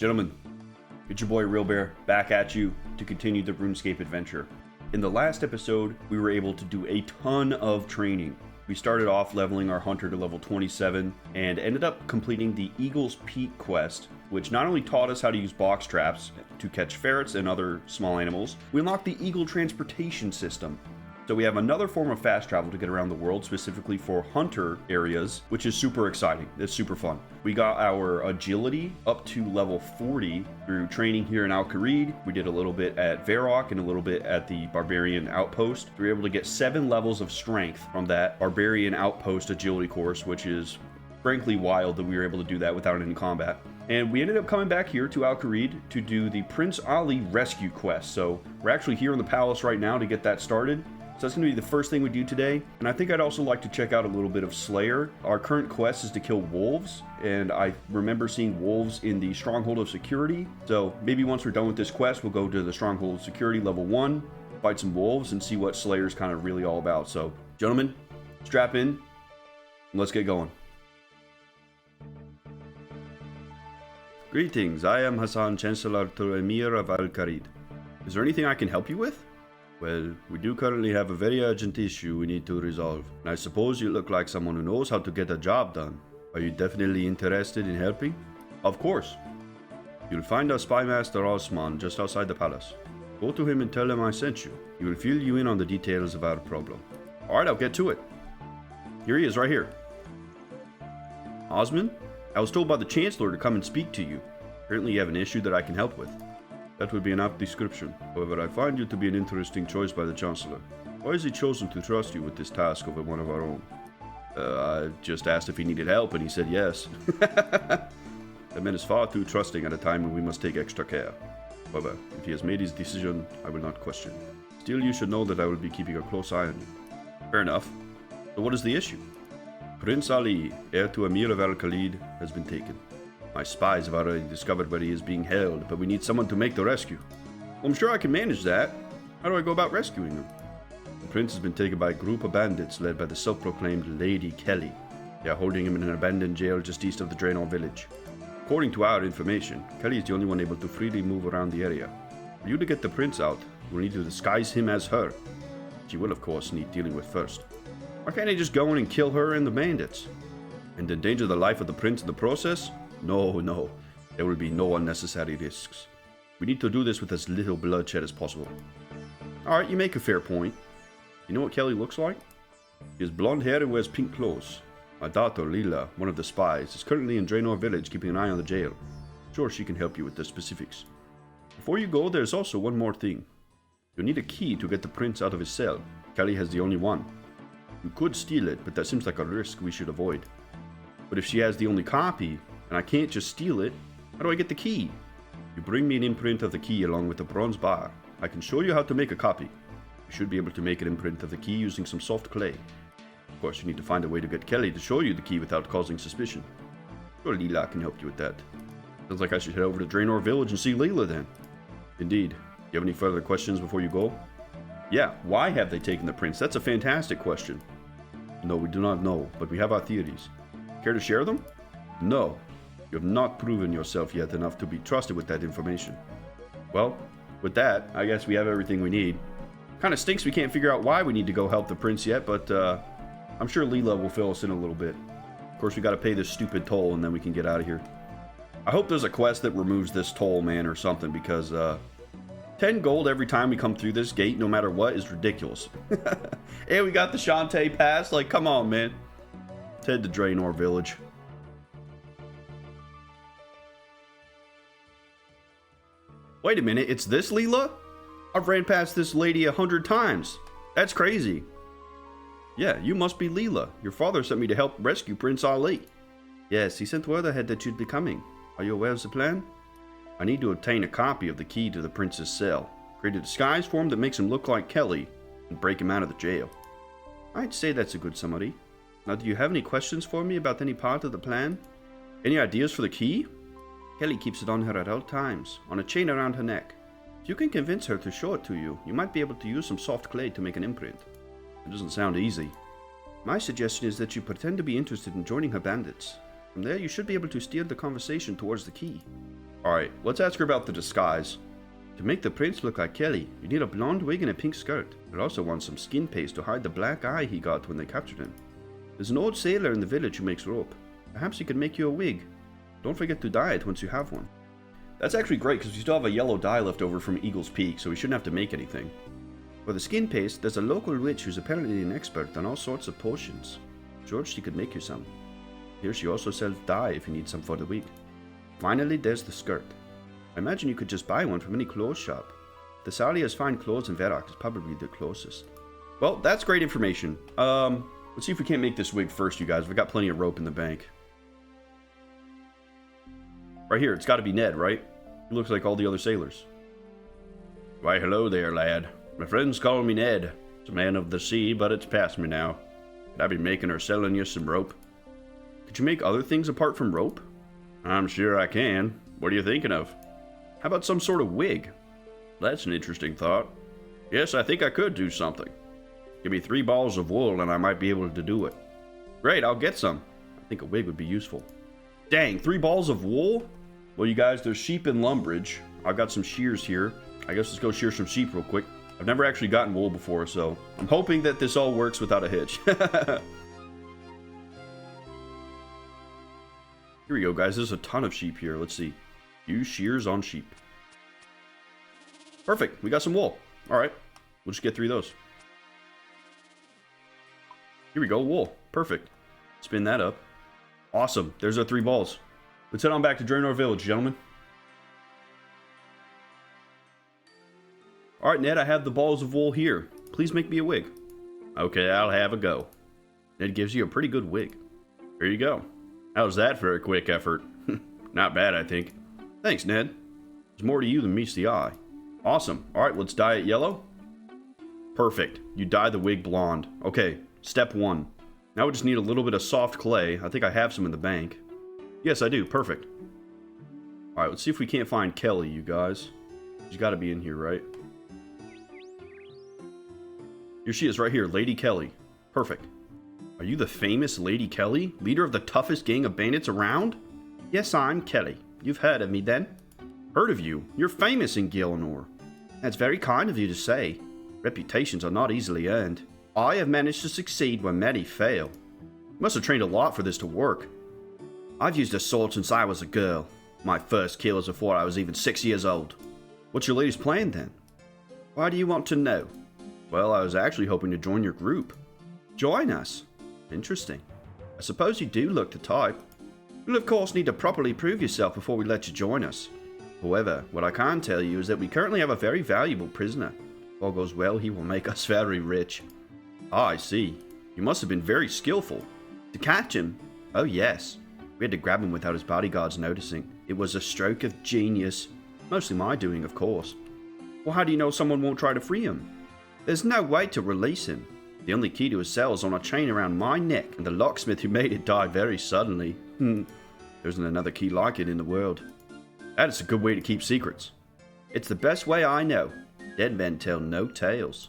Gentlemen, it's your boy Real Bear back at you to continue the RuneScape adventure. In the last episode, we were able to do a ton of training. We started off leveling our hunter to level 27 and ended up completing the Eagle's Peak quest, which not only taught us how to use box traps to catch ferrets and other small animals, we unlocked the Eagle transportation system. So we have another form of fast travel to get around the world, specifically for hunter areas, which is super exciting. It's super fun. We got our agility up to level 40 through training here in Kharid. We did a little bit at Varrock and a little bit at the Barbarian Outpost. We were able to get 7 levels of strength from that Barbarian Outpost agility course, which is frankly wild that we were able to do that without any combat. And we ended up coming back here to Kharid to do the Prince Ali rescue quest. So we're actually here in the palace right now to get that started. So that's going to be the first thing we do today. And I think I'd also like to check out a little bit of Slayer. Our current quest is to kill wolves, and I remember seeing wolves in the Stronghold of Security. So maybe once we're done with this quest, we'll go to the Stronghold of Security level 1, fight some wolves, and see what Slayer's kind of really all about. So, gentlemen, strap in, and let's get going. Greetings, I am Hassan, Chancellor to Emir of Kharid. Is there anything I can help you with? Well, we do currently have a very urgent issue we need to resolve, and I suppose you look like someone who knows how to get a job done. Are you definitely interested in helping? Of course. You'll find our spy master Osman just outside the palace. Go to him and tell him I sent you. He will fill you in on the details of our problem. Alright, I'll get to it. Here he is, right here. Osman, I was told by the Chancellor to come and speak to you. Apparently you have an issue that I can help with. That would be an apt description. However, I find you to be an interesting choice by the Chancellor. Why has he chosen to trust you with this task over one of our own? I just asked if he needed help, and he said yes. That man is far too trusting at a time when we must take extra care. However, if he has made his decision, I will not question. Still, you should know that I will be keeping a close eye on you. Fair enough. So what is the issue? Prince Ali, heir to Emir of Kharid, has been taken. My spies have already discovered where he is being held, but we need someone to make the rescue. Well, I'm sure I can manage that. How do I go about rescuing him? The prince has been taken by a group of bandits led by the self-proclaimed Lady Kelly. They are holding him in an abandoned jail just east of the Draenor village. According to our information, Kelly is the only one able to freely move around the area. For you to get the prince out, you will need to disguise him as her. She will, of course, need dealing with first. Why can't I just go in and kill her and the bandits? And endanger the life of the prince in the process? No. There will be no unnecessary risks. We need to do this with as little bloodshed as possible. Alright, you make a fair point. You know what Kelly looks like? She has blonde hair and wears pink clothes. My daughter, Lila, one of the spies, is currently in Draenor village keeping an eye on the jail. Sure, she can help you with the specifics. Before you go, there's also one more thing. You'll need a key to get the prince out of his cell. Kelly has the only one. You could steal it, but that seems like a risk we should avoid. But if she has the only copy, and I can't just steal it, how do I get the key? You bring me an imprint of the key along with a bronze bar. I can show you how to make a copy. You should be able to make an imprint of the key using some soft clay. Of course, you need to find a way to get Kelly to show you the key without causing suspicion. Sure, Leela can help you with that. Sounds like I should head over to Draenor village and see Leela then. Indeed. Do you have any further questions before you go? Yeah, why have they taken the prince? That's a fantastic question. No, we do not know, but we have our theories. Care to share them? No. You have not proven yourself yet enough to be trusted with that information. Well, with that, I guess we have everything we need. Kind of stinks we can't figure out why we need to go help the prince yet, but I'm sure Leela will fill us in a little bit. Of course, we got to pay this stupid toll, and then we can get out of here. I hope there's a quest that removes this toll, man, or something, because 10 gold every time we come through this gate, no matter what, is ridiculous. Hey, we got the Shantae Pass. Like, come on, man. Let's head to Draenor village. Wait a minute, it's this Leela? I've ran past this lady 100 times. That's crazy. Yeah, you must be Leela. Your father sent me to help rescue Prince Ali. Yes, he sent word ahead that you'd be coming. Are you aware of the plan? I need to obtain a copy of the key to the prince's cell. Create a disguise for him that makes him look like Kelly, and break him out of the jail. I'd say that's a good summary. Now, do you have any questions for me about any part of the plan? Any ideas for the key? Kelly keeps it on her at all times, on a chain around her neck. If you can convince her to show it to you, you might be able to use some soft clay to make an imprint. It doesn't sound easy. My suggestion is that you pretend to be interested in joining her bandits. From there, you should be able to steer the conversation towards the key. Alright, let's ask her about the disguise. To make the prince look like Kelly, you need a blonde wig and a pink skirt. You'll also want some skin paste to hide the black eye he got when they captured him. There's an old sailor in the village who makes rope. Perhaps he could make you a wig. Don't forget to dye it once you have one. That's actually great because we still have a yellow dye left over from Eagle's Peak, so we shouldn't have to make anything. For the skin paste, there's a local witch who's apparently an expert on all sorts of potions. George, she could make you some. Here she also sells dye if you need some for the wig. Finally, there's the skirt. I imagine you could just buy one from any clothes shop. Thessalia's fine clothes in Verak is probably the closest. Well, that's great information. Let's see if we can't make this wig first, you guys. We've got plenty of rope in the bank. Right here, it's got to be Ned, right? He looks like all the other sailors. Why, hello there, lad. My friends call me Ned. It's a man of the sea, but it's past me now. Could I be making or selling you some rope? Could you make other things apart from rope? I'm sure I can. What are you thinking of? How about some sort of wig? That's an interesting thought. Yes, I think I could do something. Give me 3 balls of wool and I might be able to do it. Great, I'll get some. I think a wig would be useful. Dang, 3 balls of wool? Well, you guys, there's sheep in Lumbridge. I've got some shears here. I guess let's go shear some sheep real quick. I've never actually gotten wool before, so I'm hoping that this all works without a hitch. Here we go, guys. There's a ton of sheep here. Let's see. Use shears on sheep. Perfect. We got some wool. All right. We'll just get 3 of those. Here we go. Wool. Perfect. Spin that up. Awesome. There's our 3 balls. Let's head on back to Gielinor Village, gentlemen. All right, Ned. I have the balls of wool here. Please make me a wig. Okay, I'll have a go. Ned gives you a pretty good wig. Here you go. How's that for a quick effort? Not bad, I think. Thanks, Ned. There's more to you than meets the eye. Awesome. Alright, let's dye it yellow. Perfect. You dye the wig blonde. Okay, step 1. Now we just need a little bit of soft clay. I think I have some in the bank. Yes, I do. Perfect. Alright, let's see if we can't find Kelly, you guys. She's got to be in here, right? Here she is, right here. Lady Kelly. Perfect. Are you the famous Lady Kelly? Leader of the toughest gang of bandits around? Yes, I'm Kelly. You've heard of me then? Heard of you? You're famous in Gielinor. That's very kind of you to say. Reputations are not easily earned. I have managed to succeed where many fail. Must have trained a lot for this to work. I've used a sword since I was a girl. My first kill was before I was even 6 years old. What's your latest plan then? Why do you want to know? Well, I was actually hoping to join your group. Join us? Interesting. I suppose you do look the type. You'll of course need to properly prove yourself before we let you join us. However, what I can tell you is that we currently have a very valuable prisoner. If all goes well, he will make us very rich. Ah, I see. You must have been very skillful. To catch him? Oh yes. We had to grab him without his bodyguards noticing. It was a stroke of genius. Mostly my doing, of course. Well, how do you know someone won't try to free him? There's no way to release him. The only key to his cell is on a chain around my neck, and the locksmith who made it died very suddenly. There isn't another key like it in the world. That is a good way to keep secrets. It's the best way I know. Dead men tell no tales.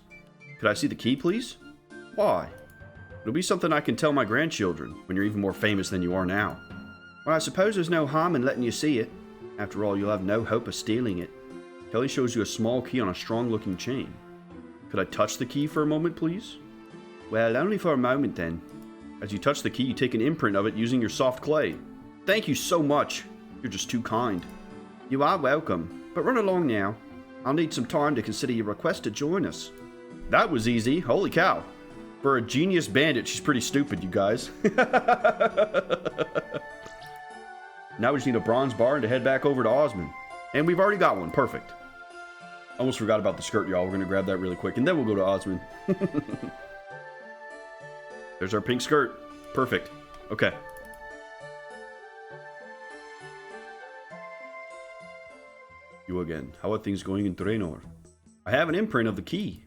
Could I see the key, please? Why? It'll be something I can tell my grandchildren when you're even more famous than you are now. Well, I suppose there's no harm in letting you see it. After all, you'll have no hope of stealing it. Kelly shows you a small key on a strong-looking chain. Could I touch the key for a moment, please? Well, only for a moment then. As you touch the key, you take an imprint of it using your soft clay. Thank you so much. You're just too kind. You are welcome, but run along now. I'll need some time to consider your request to join us. That was easy. Holy cow. For a genius bandit, she's pretty stupid, you guys. Now we just need a bronze bar and to head back over to Osmond. And we've already got one. Perfect. Almost forgot about the skirt, y'all. We're going to grab that really quick, and then we'll go to Osmond. There's our pink skirt. Perfect. Okay. You again. How are things going in Draenor? I have an imprint of the key.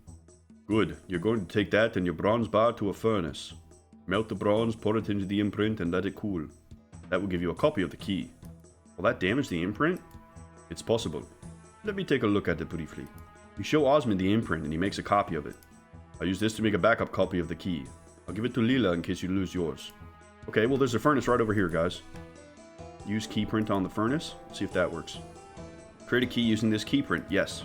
Good. You're going to take that and your bronze bar to a furnace. Melt the bronze, pour it into the imprint, and let it cool. That will give you a copy of the key. Will that damage the imprint? It's possible. Let me take a look at it briefly. You show Osmond the imprint and he makes a copy of it. I'll use this to make a backup copy of the key. I'll give it to Lila in case you lose yours. Okay, well there's a furnace right over here, guys. Use key print on the furnace. See if that works. Create a key using this key print. Yes.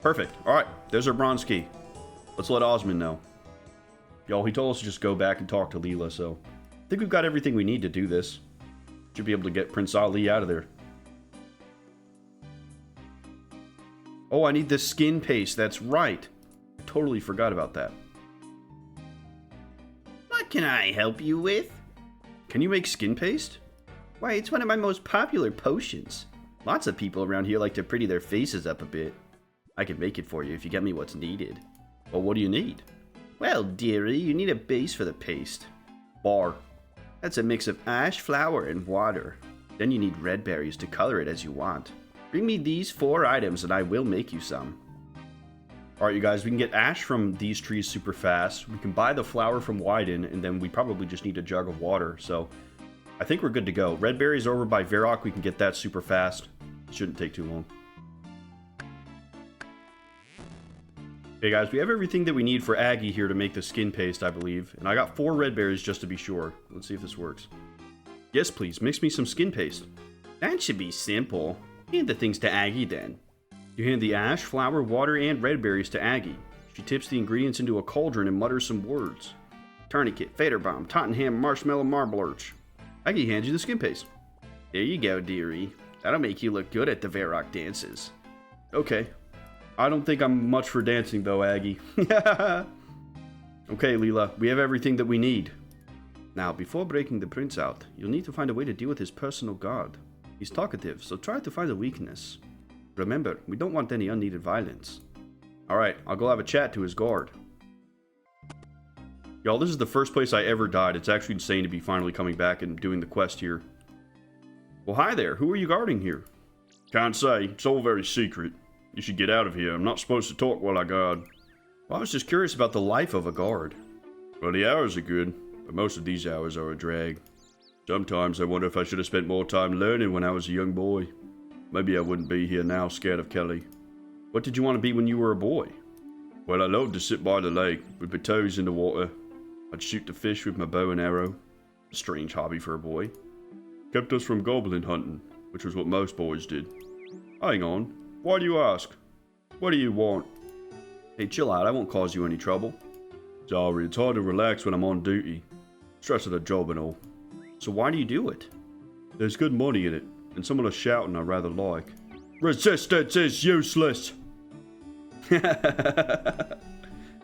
Perfect. Alright, there's our bronze key. Let's let Osmond know. Y'all, he told us to just go back and talk to Leela, so I think we've got everything we need to do this. Should be able to get Prince Ali out of there. Oh, I need the skin paste. That's right. I totally forgot about that. What can I help you with? Can you make skin paste? Why, it's one of my most popular potions. Lots of people around here like to pretty their faces up a bit. I can make it for you if you get me what's needed. Well, what do you need? Well, dearie, you need a base for the paste. Bar. That's a mix of ash, flour, and water. Then you need red berries to color it as you want. Bring me these 4 items and I will make you some. Alright, you guys, we can get ash from these trees super fast. We can buy the flour from Wyden, and then we probably just need a jug of water, so I think we're good to go. Red berries over by Varrock, we can get that super fast. Shouldn't take too long. Okay, guys, we have everything that we need for Aggie here to make the skin paste, I believe. And I got 4 red berries just to be sure. Let's see if this works. Yes, please. Mix me some skin paste. That should be simple. Hand the things to Aggie then. You hand the ash, flour, water, and red berries to Aggie. She tips the ingredients into a cauldron and mutters some words. Tourniquet, Faderbomb, Tottenham, Marshmallow, Marblurch. Aggie hands you the skin paste. There you go, dearie. That'll make you look good at the Varrock dances. Okay. I don't think I'm much for dancing though, Aggie. Okay, Leela, we have everything that we need. Now, before breaking the prince out, you'll need to find a way to deal with his personal guard. He's talkative, so try to find a weakness. Remember, we don't want any unneeded violence. Alright, I'll go have a chat to his guard. Y'all, this is the first place I ever died. It's actually insane to be finally coming back and doing the quest here. Well, hi there. Who are you guarding here? Can't say. It's all very secret. You should get out of here. I'm not supposed to talk while I guard. Well, I was just curious about the life of a guard. Well, the hours are good, but most of these hours are a drag. Sometimes I wonder if I should have spent more time learning when I was a young boy. Maybe I wouldn't be here now scared of Kelly. What did you want to be when you were a boy? Well, I loved to sit by the lake with my toes in the water. I'd shoot the fish with my bow and arrow. A strange hobby for a boy. Kept us from goblin hunting, which was what most boys did. Hang on. Why do you ask? What do you want? Hey, chill out. I won't cause you any trouble. Sorry, it's hard to relax when I'm on duty. Stress of the job and all. So why do you do it? There's good money in it, and some of the shouting I rather like. Resistance is useless!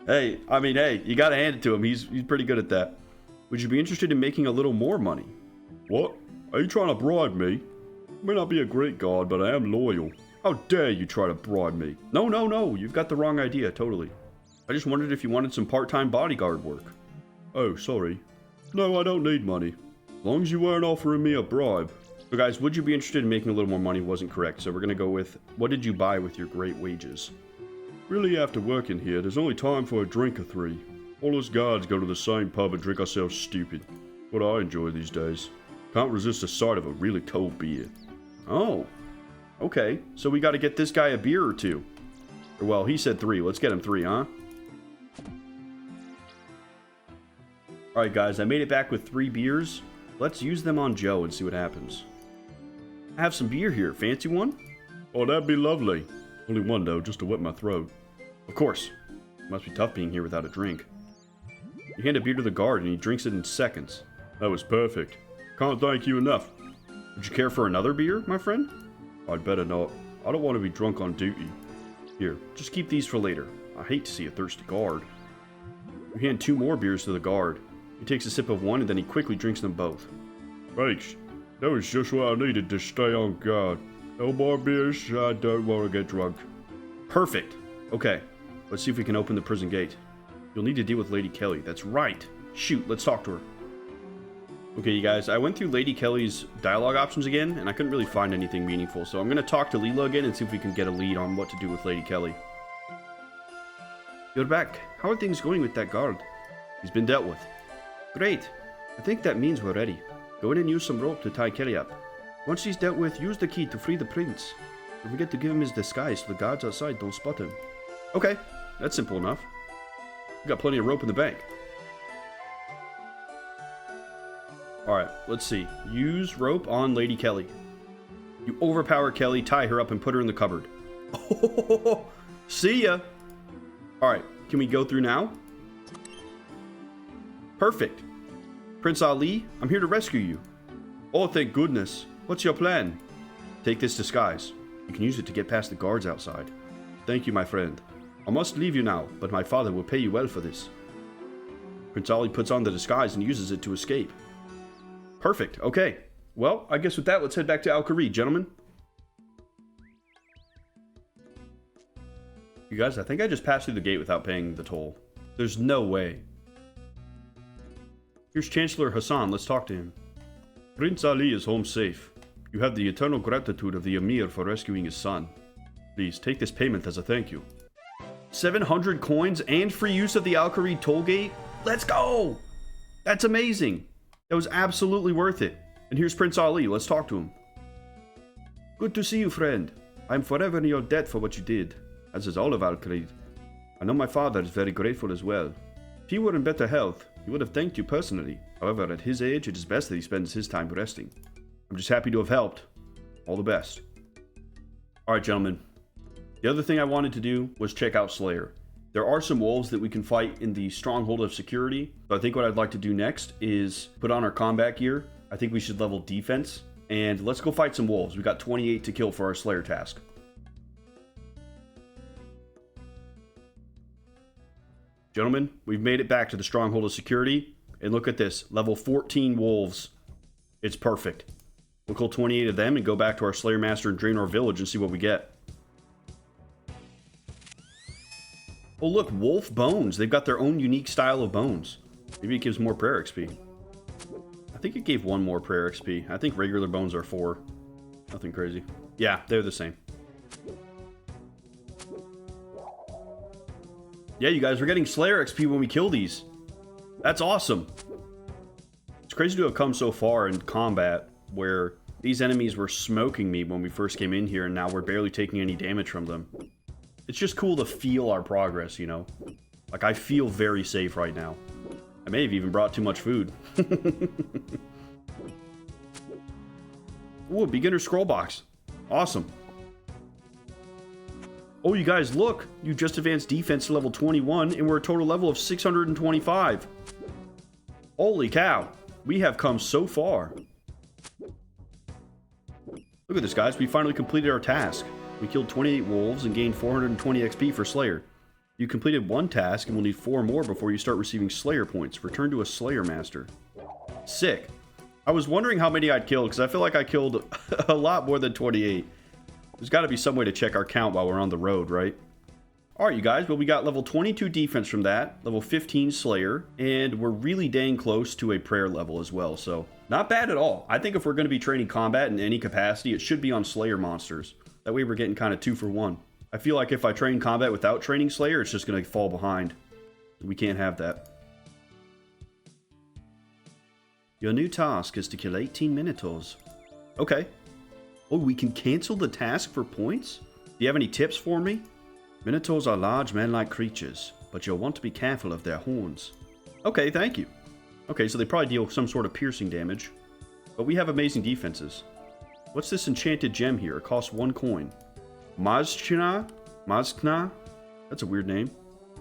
Hey, you gotta hand it to him. He's pretty good at that. Would you be interested in making a little more money? What? Are you trying to bribe me? I may not be a great guard, but I am loyal. How dare you try to bribe me? No. You've got the wrong idea, totally. I just wondered if you wanted some part-time bodyguard work. Oh, sorry. No, I don't need money. As long as you weren't offering me a bribe. So guys, would you be interested in making a little more money wasn't correct, so we're gonna go with, what did you buy with your great wages? Really, after working here, there's only time for a drink or 3. All us guards go to the same pub and drink ourselves stupid. What I enjoy these days. Can't resist the sight of a really cold beer. Oh. Okay, so we gotta get this guy a beer or 2. Or, well, he said 3. Let's get him 3, huh? Alright guys, I made it back with 3 beers. Let's use them on Joe and see what happens. I have some beer here. Fancy one? Oh, that'd be lovely. Only one though, just to wet my throat. Of course. Must be tough being here without a drink. You hand a beer to the guard and he drinks it in seconds. That was perfect. Can't thank you enough. Would you care for another beer, my friend? I'd better not. I don't want to be drunk on duty. Here, just keep these for later. I hate to see a thirsty guard. You hand 2 more beers to the guard. He takes a sip of one and then he quickly drinks them both. Thanks. That was just what I needed to stay on guard. No more beers, I don't want to get drunk. Perfect. Okay, let's see if we can open the prison gate. You'll need to deal with Lady Kelly. That's right. Shoot, let's talk to her. Okay, you guys, I went through Lady Kelly's dialogue options again, and I couldn't really find anything meaningful, so I'm going to talk to Leela again and see if we can get a lead on what to do with Lady Kelly. You're back. How are things going with that guard? He's been dealt with. Great. I think that means we're ready. Go in and use some rope to tie Kelly up. Once he's dealt with, use the key to free the prince. Don't forget to give him his disguise so the guards outside don't spot him. Okay, that's simple enough. We got plenty of rope in the bank. Alright, let's see. Use rope on Lady Kelly. You overpower Kelly, tie her up, and put her in the cupboard. Oh, see ya. All right, can we go through now? Perfect. Prince Ali, I'm here to rescue you. Oh, thank goodness. What's your plan? Take this disguise. You can use it to get past the guards outside. Thank you, my friend. I must leave you now, but my father will pay you well for this. Prince Ali puts on the disguise and uses it to escape. Perfect. Okay. Well, I guess with that, let's head back to Kharid, gentlemen. You guys, I think I just passed through the gate without paying the toll. There's no way. Here's Chancellor Hassan. Let's talk to him. Prince Ali is home safe. You have the eternal gratitude of the Emir for rescuing his son. Please take this payment as a thank you. 700 coins and free use of the Kharid toll gate? Let's go! That's amazing. That was absolutely worth it. And here's Prince Ali. Let's talk to him. Good to see you, friend. I am forever in your debt for what you did, as is all of Kharid. I know my father is very grateful as well. If he were in better health, he would have thanked you personally. However, at his age, it is best that he spends his time resting. I'm just happy to have helped. All the best. Alright, gentlemen. The other thing I wanted to do was check out Slayer. There are some wolves that we can fight in the Stronghold of Security. So I think what I'd like to do next is put on our combat gear. I think we should level defense. And let's go fight some wolves. We got 28 to kill for our Slayer task. Gentlemen, we've made it back to the Stronghold of Security. And look at this. Level 14 wolves. It's perfect. We'll kill 28 of them and go back to our Slayer Master in Gielinor Village and see what we get. Oh look, wolf bones. They've got their own unique style of bones. Maybe it gives more prayer XP. I think it gave 1 more prayer XP. I think regular bones are 4. Nothing crazy. Yeah, they're the same. Yeah, you guys, we're getting Slayer XP when we kill these. That's awesome. It's crazy to have come so far in combat where these enemies were smoking me when we first came in here, and now we're barely taking any damage from them. It's just cool to feel our progress, you know? Like, I feel very safe right now. I may have even brought too much food. Ooh, a beginner scroll box. Awesome. Oh, you guys, look! You just advanced defense to level 21, and we're a total level of 625. Holy cow. We have come so far. Look at this, guys. We finally completed our task. We killed 28 wolves and gained 420 XP for Slayer. You completed 1 task and will need 4 more before you start receiving Slayer points. Return to a Slayer Master. Sick. I was wondering how many I'd killed because I feel like I killed a lot more than 28. There's got to be some way to check our count while we're on the road, right? Alright, you guys. Well, we got level 22 defense from that. Level 15 Slayer. And we're really dang close to a prayer level as well. So, not bad at all. I think if we're going to be training combat in any capacity, it should be on Slayer monsters. That way we're getting kind of 2 for 1. I feel like if I train combat without training Slayer, it's just going to fall behind. We can't have that. Your new task is to kill 18 Minotaurs. Okay. Oh, we can cancel the task for points? Do you have any tips for me? Minotaurs are large man-like creatures, but you'll want to be careful of their horns. Okay, thank you. Okay, so they probably deal some sort of piercing damage. But we have amazing defenses. What's this enchanted gem here? It costs 1 coin. Mazkna? Mazkna? That's a weird name.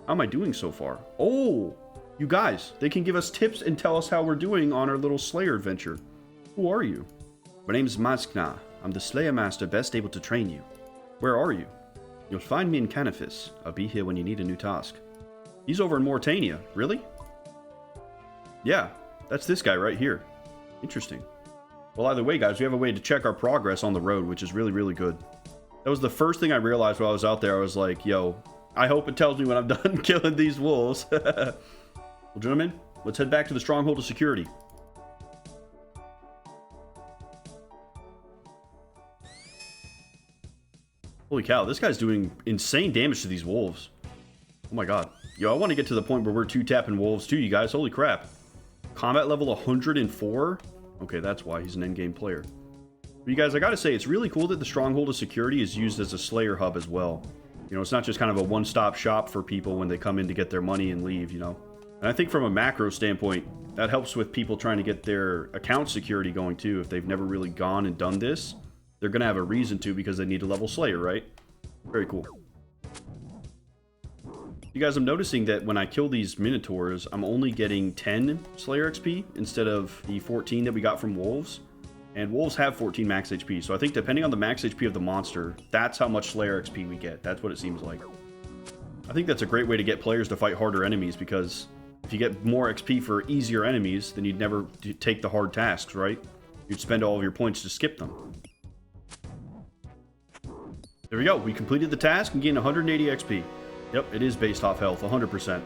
How am I doing so far? Oh! You guys, they can give us tips and tell us how we're doing on our little Slayer adventure. Who are you? My name is Mazkna. I'm the Slayer Master best able to train you. Where are you? You'll find me in Canifis. I'll be here when you need a new task. He's over in Mauritania. Really? Yeah, that's this guy right here. Interesting. Well, either way, guys, we have a way to check our progress on the road, which is really, really good. That was the first thing I realized while I was out there. I was like, yo, I hope it tells me when I'm done killing these wolves. Well, gentlemen, let's head back to the Stronghold of Security. Holy cow, this guy's doing insane damage to these wolves. Oh my god. Yo, I want to get to the point where we're 2-tapping wolves too, you guys. Holy crap. Combat level 104? Okay, that's why he's an endgame player. But you guys, I gotta say, it's really cool that the Stronghold of Security is used as a Slayer hub as well. You know, it's not just kind of a one-stop shop for people when they come in to get their money and leave, you know. And I think from a macro standpoint, that helps with people trying to get their account security going too. If they've never really gone and done this, they're going to have a reason to because they need to level Slayer, right? Very cool. You guys, I'm noticing that when I kill these Minotaurs, I'm only getting 10 Slayer XP instead of the 14 that we got from Wolves. And Wolves have 14 max HP, so I think depending on the max HP of the monster, that's how much Slayer XP we get. That's what it seems like. I think that's a great way to get players to fight harder enemies, because if you get more XP for easier enemies, then you'd never take the hard tasks, right? You'd spend all of your points to skip them. There we go. We completed the task and gained 180 XP. Yep, it is based off health, 100%.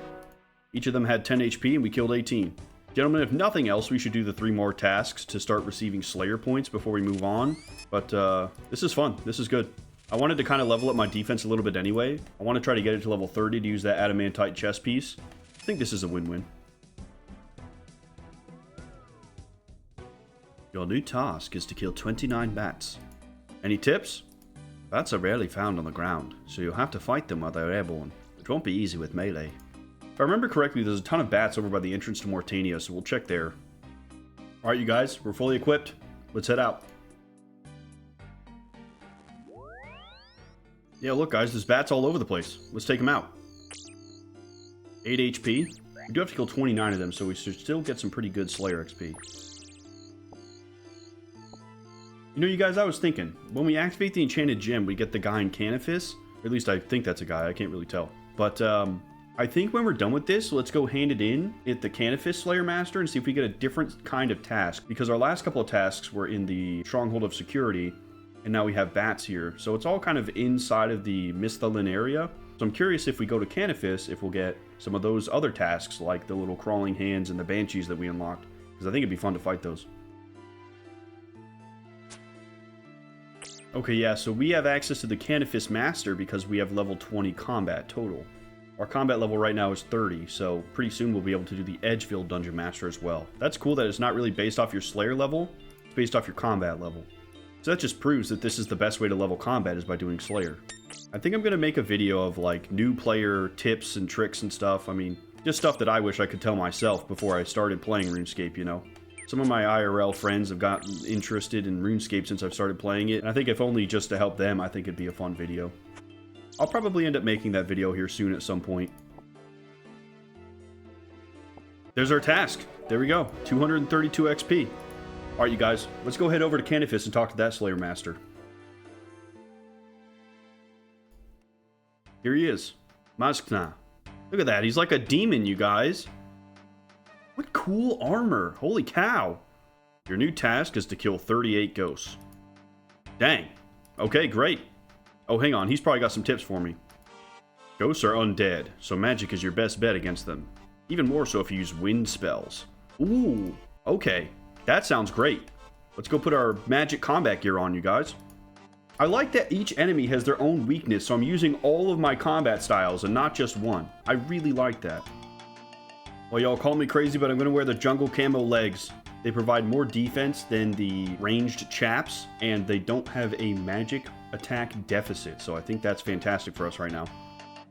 Each of them had 10 HP and we killed 18. Gentlemen, if nothing else, we should do the 3 more tasks to start receiving Slayer points before we move on. But this is fun. This is good. I wanted to kind of level up my defense a little bit anyway. I want to try to get it to level 30 to use that adamantite chest piece. I think this is a win-win. Your new task is to kill 29 bats. Any tips? Bats are rarely found on the ground, so you'll have to fight them while they're airborne. It won't be easy with melee. If I remember correctly, there's a ton of bats over by the entrance to Mortania, so we'll check there. Alright, you guys, we're fully equipped. Let's head out. Yeah, look, guys, there's bats all over the place. Let's take them out. 8 HP. We do have to kill 29 of them, so we should still get some pretty good Slayer XP. You know, you guys, I was thinking, when we activate the Enchanted Gem, we get the guy in Canifis. Or at least I think that's a guy, I can't really tell. But, I think when we're done with this, let's go hand it in at the Canifis Slayer Master and see if we get a different kind of task. Because our last couple of tasks were in the Stronghold of Security, and now we have bats here. So it's all kind of inside of the Misthalin area. So I'm curious if we go to Canifis, if we'll get some of those other tasks, like the little crawling hands and the banshees that we unlocked. Because I think it'd be fun to fight those. Okay, yeah, so we have access to the Canifis Master because we have level 20 combat total. Our combat level right now is 30, so pretty soon we'll be able to do the Edgefield Dungeon Master as well. That's cool that it's not really based off your Slayer level, it's based off your combat level. So that just proves that this is the best way to level combat is by doing Slayer. I think I'm going to make a video of like new player tips and tricks and stuff. I mean, just stuff that I wish I could tell myself before I started playing RuneScape, you know. Some of my IRL friends have gotten interested in RuneScape since I've started playing it, and I think if only just to help them, I think it'd be a fun video. I'll probably end up making that video here soon at some point. There's our task. There we go. 232 XP. Alright, you guys. Let's go head over to Canifis and talk to that Slayer Master. Here he is. Maskna. Look at that. He's like a demon, you guys. What cool armor. Holy cow. Your new task is to kill 38 ghosts. Dang. Okay, great. Oh, hang on. He's probably got some tips for me. Ghosts are undead, so magic is your best bet against them. Even more so if you use wind spells. Ooh, okay. That sounds great. Let's go put our magic combat gear on, you guys. I like that each enemy has their own weakness, so I'm using all of my combat styles and not just one. I really like that. Well, y'all call me crazy, but I'm going to wear the jungle camo legs. They provide more defense than the ranged chaps, and they don't have a magic attack deficit, so I think that's fantastic for us right now.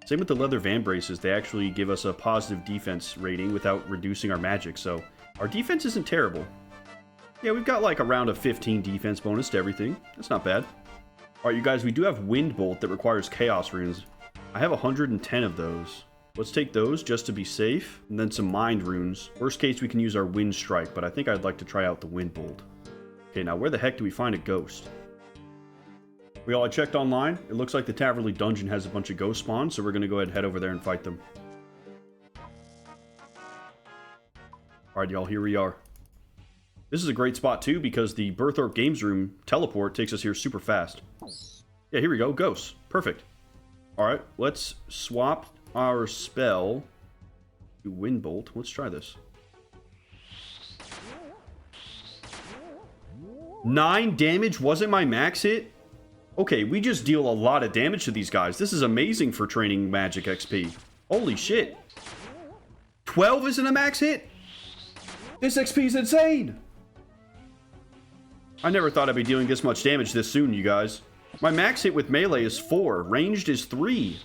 Same with the leather van braces. They actually give us a positive defense rating without reducing our magic, so our defense isn't terrible. Yeah, we've got like around a 15 defense bonus to everything. That's not bad. Alright, you guys, we do have Wind Bolt that requires Chaos Runes. I have 110 of those. Let's take those just to be safe, and then some Mind Runes. Worst case, we can use our Wind Strike, but I think I'd like to try out the Wind Bolt. Okay, now where the heck do we find a ghost? I checked online. It looks like the Taverley Dungeon has a bunch of ghost spawns, so we're going to go ahead and head over there and fight them. Alright, y'all, here we are. This is a great spot, too, because the Berthorpe Games Room teleport takes us here super fast. Yeah, here we go. Ghosts. Perfect. Alright, let's swap our spell to Wind Bolt. Let's try this. 9 damage wasn't my max hit? Okay, we just deal a lot of damage to these guys. This is amazing for training magic XP. Holy shit. 12 isn't a max hit? This XP is insane! I never thought I'd be dealing this much damage this soon, you guys. My max hit with melee is 4. Ranged is 3.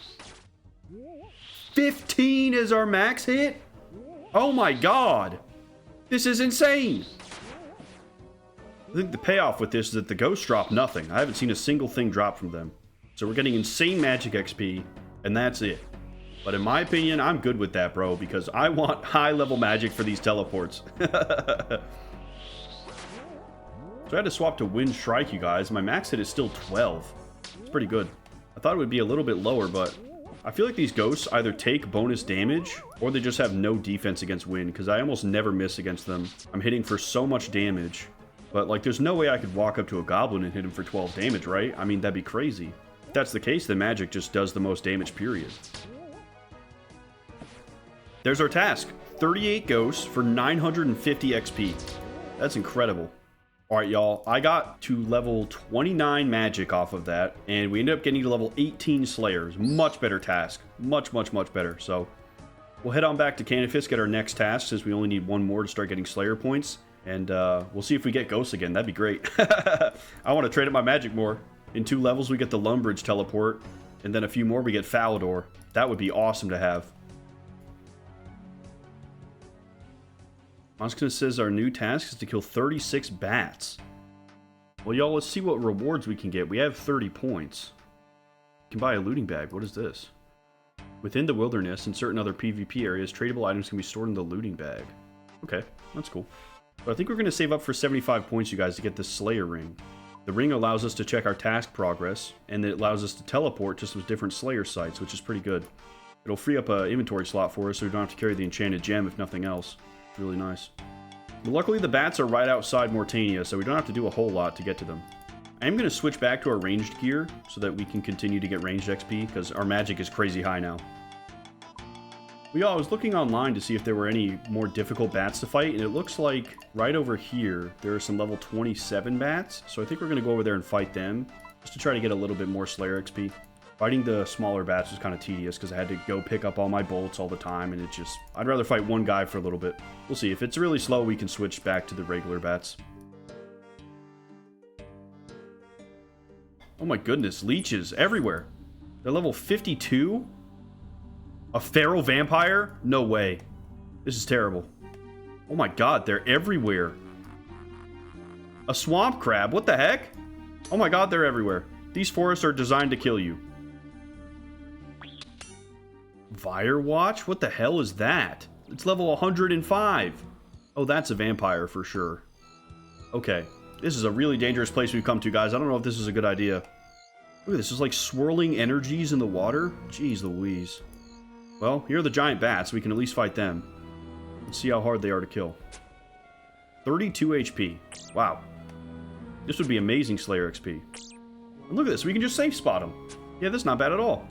15 is our max hit? Oh my god. This is insane. I think the payoff with this is that the ghosts drop nothing. I haven't seen a single thing drop from them. So we're getting insane magic XP, and that's it. But in my opinion, I'm good with that, bro, because I want high-level magic for these teleports. So I had to swap to Wind Strike, you guys. My max hit is still 12. It's pretty good. I thought it would be a little bit lower, but I feel like these ghosts either take bonus damage or they just have no defense against wind, because I almost never miss against them. I'm hitting for so much damage. But, like, there's no way I could walk up to a goblin and hit him for 12 damage, right? I mean, that'd be crazy. If that's the case, then magic just does the most damage, period. There's our task. 38 ghosts for 950 XP. That's incredible. Alright, y'all. I got to level 29 magic off of that, and we ended up getting to level 18 slayers. Much better task. Much, much, much better. So, we'll head on back to Canifis, get our next task, since we only need one more to start getting slayer points. And we'll see if we get ghosts again. That'd be great. I want to trade up my magic more. In 2 levels, we get the Lumbridge teleport, and then a few more, we get Falador. That would be awesome to have. Monskina says our new task is to kill 36 bats. Well, y'all, let's see what rewards we can get. We have 30 points. You can buy a looting bag. What is this? Within the wilderness and certain other PvP areas, tradable items can be stored in the looting bag. Okay, that's cool. But I think we're going to save up for 75 points, you guys, to get this Slayer ring. The ring allows us to check our task progress, and it allows us to teleport to some different Slayer sites, which is pretty good. It'll free up an inventory slot for us, so we don't have to carry the enchanted gem, if nothing else. It's really nice. But luckily, the bats are right outside Mortania, so we don't have to do a whole lot to get to them. I am going to switch back to our ranged gear, so that we can continue to get ranged XP, because our magic is crazy high now. Well, I was looking online to see if there were any more difficult bats to fight, and it looks like right over here, there are some level 27 bats, so I think we're going to go over there and fight them, just to try to get a little bit more Slayer XP. Fighting the smaller bats was kind of tedious, because I had to go pick up all my bolts all the time, and it just... I'd rather fight one guy for a little bit. We'll see. If it's really slow, we can switch back to the regular bats. Oh my goodness, leeches everywhere. They're level 52? A feral vampire? No way. This is terrible. Oh my god, they're everywhere. A swamp crab? What the heck? Oh my god, they're everywhere. These forests are designed to kill you. Firewatch? What the hell is that? It's level 105. Oh, that's a vampire for sure. Okay. This is a really dangerous place we've come to, guys. I don't know if this is a good idea. Look at this. There's like swirling energies in the water. Jeez Louise. Well, here are the giant bats. We can at least fight them. Let's see how hard they are to kill. 32 HP. Wow. This would be amazing Slayer XP. And look at this. We can just safe spot them. Yeah, that's not bad at all.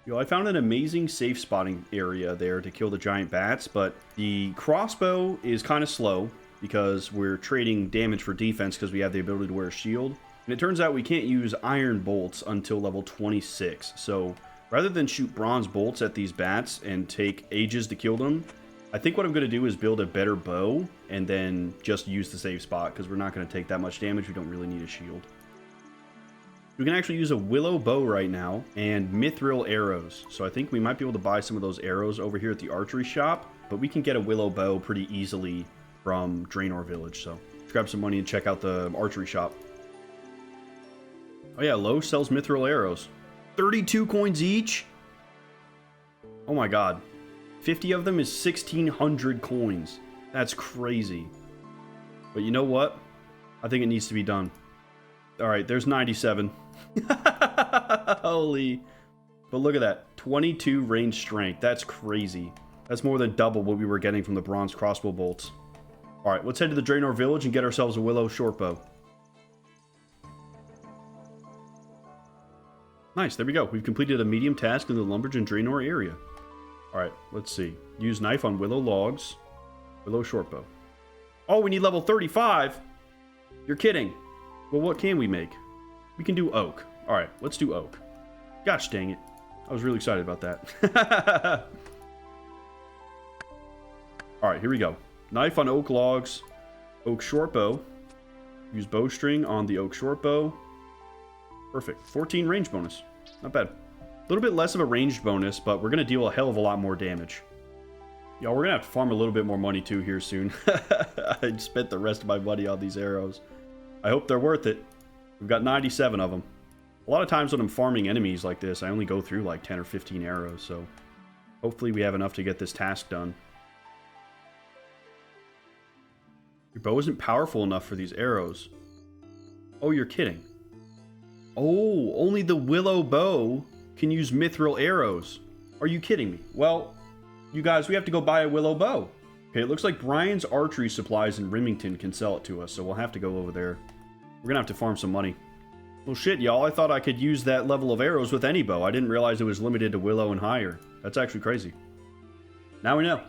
Yo, I found an amazing safe spotting area there to kill the giant bats, but the crossbow is kind of slow because we're trading damage for defense because we have the ability to wear a shield. And it turns out we can't use iron bolts until level 26. So rather than shoot bronze bolts at these bats and take ages to kill them, I think what I'm going to do is build a better bow and then just use the safe spot because we're not going to take that much damage. We don't really need a shield. We can actually use a willow bow right now and mithril arrows. So I think we might be able to buy some of those arrows over here at the archery shop, but we can get a willow bow pretty easily from Gielinor village. So let's grab some money and check out the archery shop. Oh yeah, Lowe sells mithril arrows. 32 coins each? Oh my god. 50 of them is 1,600 coins. That's crazy. But you know what? I think it needs to be done. Alright, there's 97. Holy. But look at that. 22 range strength. That's crazy. That's more than double what we were getting from the bronze crossbow bolts. Alright, let's head to the Gielinor village and get ourselves a willow shortbow. Nice, there we go. We've completed a medium task in the Lumbridge and Gielinor area. Alright, let's see. Use knife on willow logs. Willow shortbow. Oh, we need level 35? You're kidding. Well, what can we make? We can do oak. Alright, let's do oak. Gosh dang it. I was really excited about that. Alright, here we go. Knife on oak logs. Oak shortbow. Use bowstring on the oak shortbow. Perfect. 14 range bonus. Not bad. A little bit less of a ranged bonus, but we're going to deal a hell of a lot more damage. Y'all, we're gonna have to farm a little bit more money too here soon. I spent the rest of my money on these arrows. I hope they're worth it. We've got 97 of them. A lot of times when I'm farming enemies like this, I only go through like 10 or 15 arrows, so hopefully we have enough to get this task done. Your bow isn't powerful enough for these arrows. Oh, you're kidding. Oh, only the willow bow can use mithril arrows. Are you kidding me? Well, you guys, we have to go buy a willow bow. Okay, it looks like Brian's archery supplies in Remington can sell it to us, so we'll have to go over there. We're gonna have to farm some money. Well, shit, y'all, I thought I could use that level of arrows with any bow. I didn't realize it was limited to willow and higher. That's actually crazy. Now we know.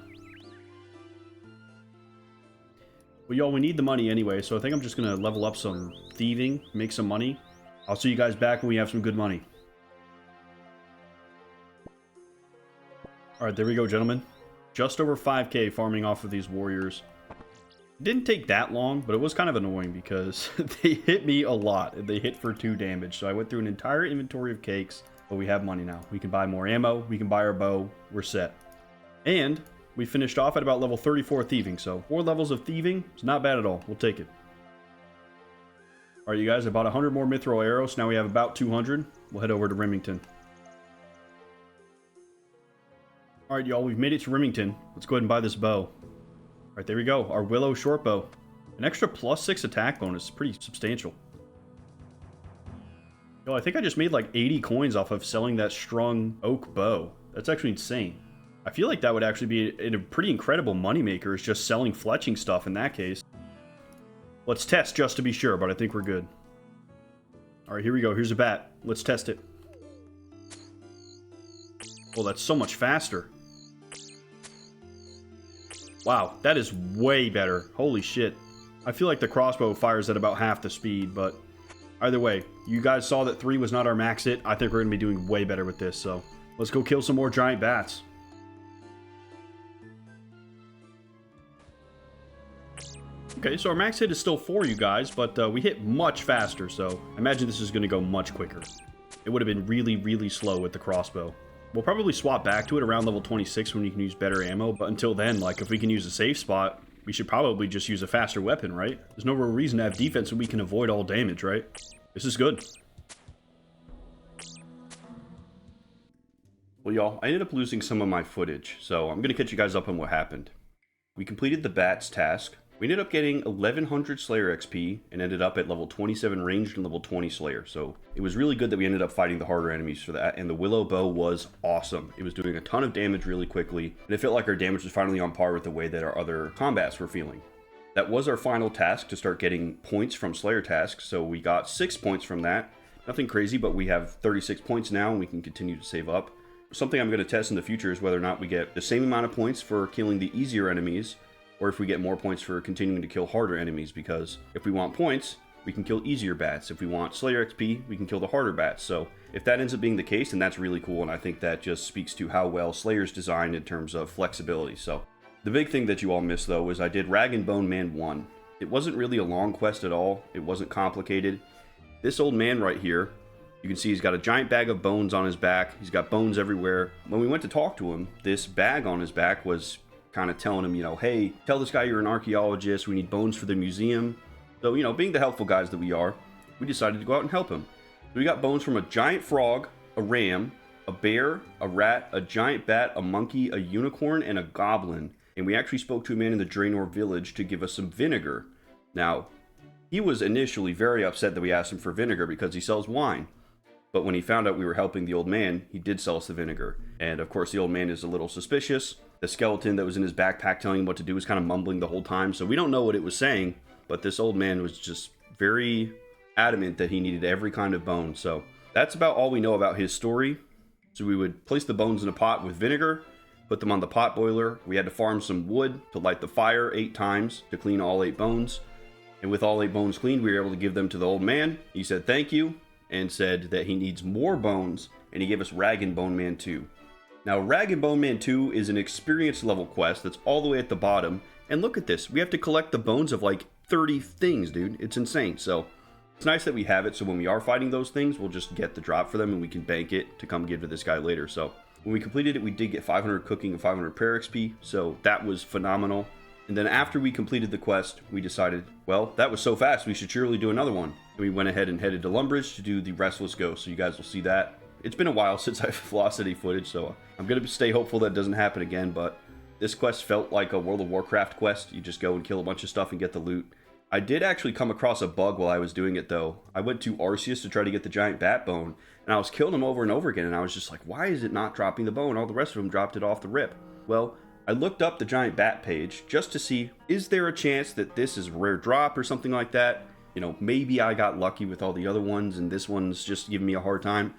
Well, y'all, we need the money anyway, so I think I'm just gonna level up some thieving, make some money. I'll see you guys back when we have some good money. Alright, there we go, gentlemen. Just over 5k farming off of these warriors. It didn't take that long, but it was kind of annoying because they hit me a lot, and they hit for 2 damage. So I went through an entire inventory of cakes, but we have money now. We can buy more ammo, we can buy our bow, we're set. And we finished off at about level 34 thieving, so 4 levels of thieving is not bad at all. We'll take it. Alright, you guys, about 100 more mithril arrows. Now we have about 200. We'll head over to Remington. Alright, y'all, we've made it to Remington. Let's go ahead and buy this bow. Alright, there we go. Our willow short bow. An extra +6 attack bonus is pretty substantial. Yo, I think I just made like 80 coins off of selling that strung oak bow. That's actually insane. I feel like that would actually be a pretty incredible moneymaker, is just selling fletching stuff in that case. Let's test just to be sure, but I think we're good. Alright, here we go. Here's a bat. Let's test it. Oh, that's so much faster. Wow, that is way better. Holy shit. I feel like the crossbow fires at about half the speed, but either way, you guys saw that 3 was not our max hit. I think we're going to be doing way better with this, so let's go kill some more giant bats. Okay, so our max hit is still 4, you guys, but we hit much faster, so I imagine this is going to go much quicker. It would have been really, really slow with the crossbow. We'll probably swap back to it around level 26 when you can use better ammo, but until then, like, if we can use a safe spot, we should probably just use a faster weapon, right? There's no real reason to have defense when we can avoid all damage, right? This is good. Well, y'all, I ended up losing some of my footage, so I'm going to catch you guys up on what happened. We completed the bats task. We ended up getting 1100 Slayer XP and ended up at level 27 ranged and level 20 Slayer. So it was really good that we ended up fighting the harder enemies for that. And the Willow Bow was awesome. It was doing a ton of damage really quickly. And it felt like our damage was finally on par with the way that our other combats were feeling. That was our final task to start getting points from Slayer tasks. So we got 6 points from that. Nothing crazy, but we have 36 points now and we can continue to save up. Something I'm going to test in the future is whether or not we get the same amount of points for killing the easier enemies, or if we get more points for continuing to kill harder enemies, because if we want points, we can kill easier bats. If we want Slayer XP, we can kill the harder bats. So if that ends up being the case, then that's really cool, and I think that just speaks to how well Slayer's designed in terms of flexibility. So the big thing that you all missed, though, was I did Rag and Bone Man 1. It wasn't really a long quest at all. It wasn't complicated. This old man right here, you can see he's got a giant bag of bones on his back. He's got bones everywhere. When we went to talk to him, this bag on his back was kind of telling him, you know, hey, tell this guy you're an archaeologist, we need bones for the museum. So, you know, being the helpful guys that we are, we decided to go out and help him. So we got bones from a giant frog, a ram, a bear, a rat, a giant bat, a monkey, a unicorn, and a goblin. And we actually spoke to a man in the Gielinor village to give us some vinegar. Now, he was initially very upset that we asked him for vinegar because he sells wine. But when he found out we were helping the old man, he did sell us the vinegar. And of course, the old man is a little suspicious. The skeleton that was in his backpack telling him what to do was kind of mumbling the whole time. So we don't know what it was saying, but this old man was just very adamant that he needed every kind of bone. So that's about all we know about his story. So we would place the bones in a pot with vinegar, put them on the pot boiler. We had to farm some wood to light the fire 8 times to clean all 8 bones. And with all 8 bones cleaned, we were able to give them to the old man. He said thank you and said that he needs more bones, and he gave us Rag and Bone Man 2. Now, Rag and Bone Man 2 is an experience level quest that's all the way at the bottom. And look at this. We have to collect the bones of like 30 things, dude. It's insane. So it's nice that we have it. So when we are fighting those things, we'll just get the drop for them and we can bank it to come give to this guy later. So When we completed it, we did get 500 cooking and 500 prayer XP, so that was phenomenal. And then after we completed the quest, we decided, well, that was so fast, we should surely do another one. And we went ahead and headed to Lumbridge to do the Restless Ghost, so you guys will see that. It's been a while since I've lost any footage, so I'm going to stay hopeful that doesn't happen again, but this quest felt like a World of Warcraft quest. You just go and kill a bunch of stuff and get the loot. I did actually come across a bug while I was doing it, though. I went to Arceus to try to get the giant bat bone, and I was killing him over and over again, and I was just like, why is it not dropping the bone? All the rest of them dropped it off the rip. Well, I looked up the giant bat page just to see, is there a chance that this is a rare drop or something like that? You know, maybe I got lucky with all the other ones, and this one's just giving me a hard time.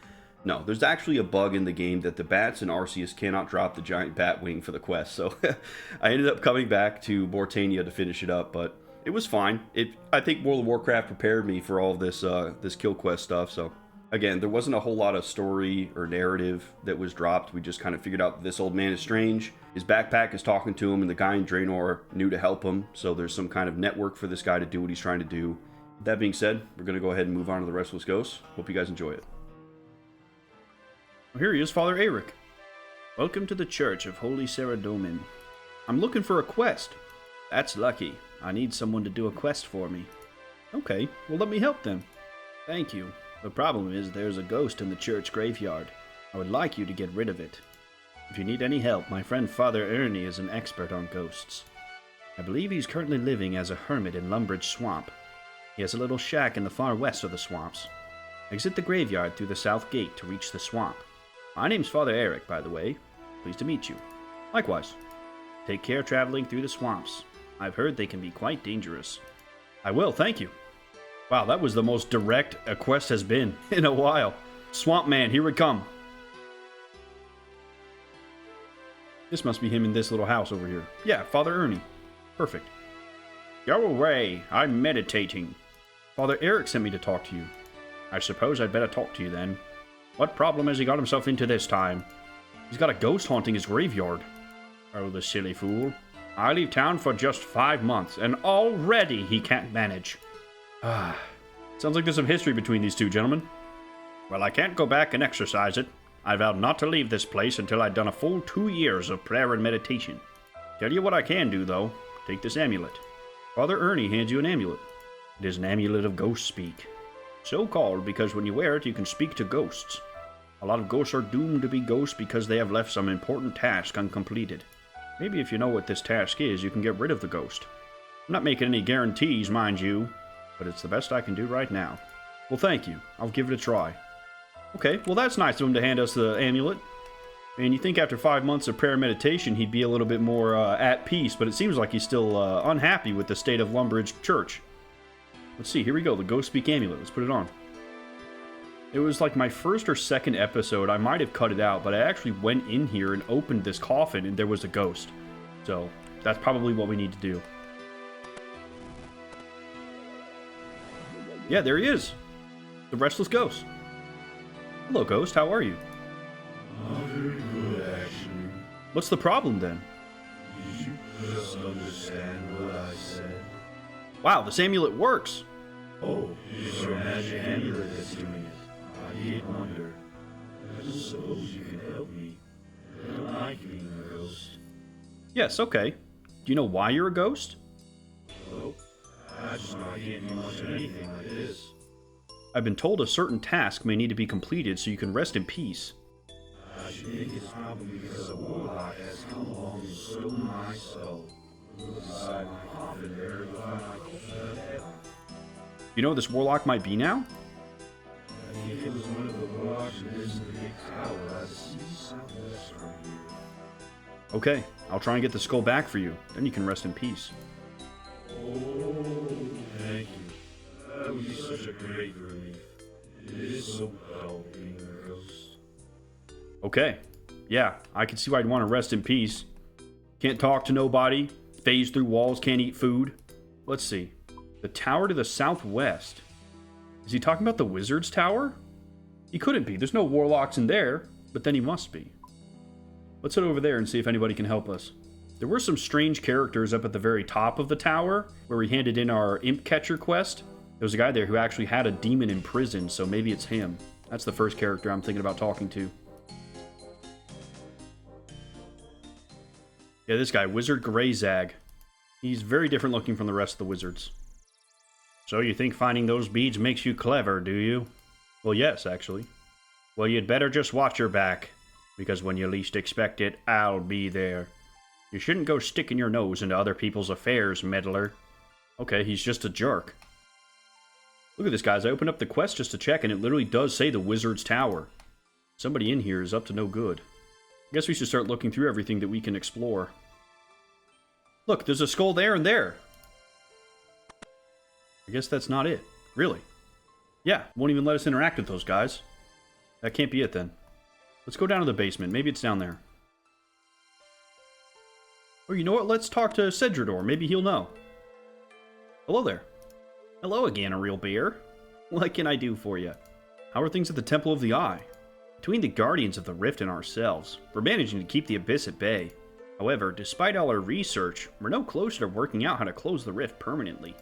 No, there's actually a bug in the game that the bats in Arceus cannot drop the giant bat wing for the quest, so I ended up coming back to Mortania to finish it up, but it was fine. I think World of Warcraft prepared me for all this this kill quest stuff. So again, there wasn't a whole lot of story or narrative that was dropped. We just kind of figured out that this old man is strange. His backpack is talking to him, and the guy in Draenor knew to help him. So there's some kind of network for this guy to do what he's trying to do. That being said, we're going to go ahead and move on to the Restless Ghost. Hope you guys enjoy it. Here he is, Father Eric. Welcome to the Church of Holy Saradomin. I'm looking for a quest. That's lucky. I need someone to do a quest for me. Okay, well let me help them. Thank you. The problem is there's a ghost in the church graveyard. I would like you to get rid of it. If you need any help, my friend Father Ernie is an expert on ghosts. I believe he's currently living as a hermit in Lumbridge Swamp. He has a little shack in the far west of the swamps. Exit the graveyard through the south gate to reach the swamp. My name's Father Eric, by the way. Pleased to meet you. Likewise. Take care traveling through the swamps. I've heard they can be quite dangerous. I will, thank you. Wow, that was the most direct a quest has been in a while. Swamp Man, here we come. This must be him in this little house over here. Yeah, Father Ernie. Perfect. Go away, I'm meditating. Father Eric sent me to talk to you. I suppose I'd better talk to you then. What problem has he got himself into this time? He's got a ghost haunting his graveyard. Oh, the silly fool. I leave town for just 5 months, and already he can't manage. Sounds like there's some history between these two gentlemen. Well, I can't go back and exercise it. I vowed not to leave this place until I'd done a full 2 years of prayer and meditation. Tell you what I can do, though. Take this amulet. Father Ernie hands you an amulet. It is an amulet of ghost speak. So called because when you wear it, you can speak to ghosts. A lot of ghosts are doomed to be ghosts because they have left some important task uncompleted. Maybe if you know what this task is, you can get rid of the ghost. I'm not making any guarantees, mind you, but it's the best I can do right now. Well, thank you. I'll give it a try. Okay, well that's nice of him to hand us the amulet. And you think after 5 months of prayer and meditation, he'd be a little bit more at peace, but it seems like he's still unhappy with the state of Lumbridge Church. Let's see, here we go, the Ghost Speak amulet. Let's put it on. It was like my first or second episode. I might have cut it out, but I actually went in here and opened this coffin and there was a ghost. So that's probably what we need to do. Yeah, there he is. The Restless Ghost. Hello, Ghost. How are you? Not very good, actually. What's the problem then? Did you just understand what I said? Wow, this amulet works. Oh, it's your magic amulet that's doing it. I did wonder. I suppose you can help me. I don't like being a ghost. Yes, okay. Do you know why you're a ghost? Well, I just not getting much of anything like this. I've been told a certain task may need to be completed so you can rest in peace. I should think it's probably because a warlock has come along and stolen my soul. Look inside my coffin there to find my You know where this warlock might be now? I think it was one of the warlocks who lives in the big tower I see southwest from here. Okay, I'll try and get the skull back for you. Then you can rest in peace. Oh, thank you. That would be such a great relief. It is so dull being a ghost. Okay. Yeah, I can see why I'd want to rest in peace. Can't talk to nobody. Phase through walls, can't eat food. Let's see. The tower to the southwest. Is he talking about the wizard's tower? He couldn't be. There's no warlocks in there. But then he must be. Let's head over there and see if anybody can help us. There were some strange characters up at the very top of the tower where we handed in our imp catcher quest. There was a guy there who actually had a demon in prison, so maybe it's him. That's the first character I'm thinking about talking to. Yeah, this guy, Wizard Greyzag. He's very different looking from the rest of the wizards. So you think finding those beads makes you clever, do you? Well, yes, actually. Well, you'd better just watch your back, because when you least expect it, I'll be there. You shouldn't go sticking your nose into other people's affairs, meddler. Okay, he's just a jerk. Look at this, guys. I opened up the quest just to check, and it literally does say the Wizard's Tower. Somebody in here is up to no good. I guess we should start looking through everything that we can explore. Look, there's a skull there and there. I guess that's not it. Really? Yeah, won't even let us interact with those guys. That can't be it then. Let's go down to the basement. Maybe it's down there. Or you know what? Let's talk to Cedrador. Maybe he'll know. Hello there. Hello again, a real bear. What can I do for you? How are things at the Temple of the Eye? Between the Guardians of the Rift and ourselves, we're managing to keep the Abyss at bay. However, despite all our research, we're no closer to working out how to close the rift permanently.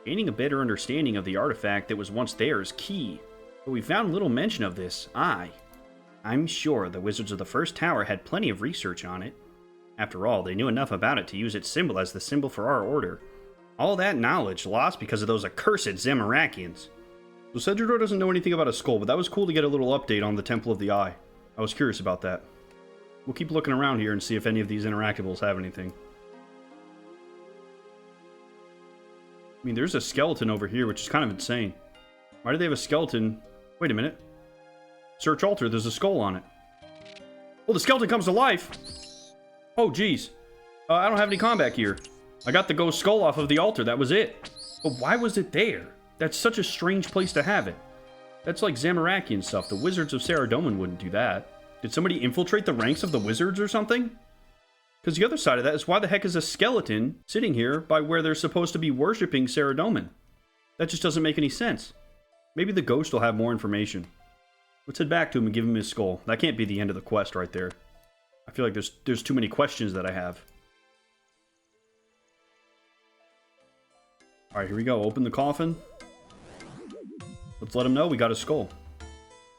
Gaining a better understanding of the artifact that was once there is key, but we found little mention of this, I'm sure the Wizards of the First Tower had plenty of research on it. After all, they knew enough about it to use its symbol as the symbol for our order. All that knowledge lost because of those accursed Zamarakians. So Cedrador doesn't know anything about a skull, but that was cool to get a little update on the Temple of the Eye. I was curious about that. We'll keep looking around here and see if any of these interactables have anything. I mean, there's a skeleton over here, which is kind of insane. Why do they have a skeleton? Wait a minute. Search altar, there's a skull on it. Oh, the skeleton comes to life! Oh, geez. I don't have any combat gear. I got the ghost skull off of the altar, that was it. But why was it there? That's such a strange place to have it. That's like Zamarakian stuff. The Wizards of Saradomin wouldn't do that. Did somebody infiltrate the ranks of the wizards or something? Because the other side of that is, why the heck is a skeleton sitting here by where they're supposed to be worshipping Saradomin? That just doesn't make any sense. Maybe the ghost will have more information. Let's head back to him and give him his skull. That can't be the end of the quest right there. I feel like there's too many questions that I have. Alright, here we go. Open the coffin. Let's let him know we got his skull.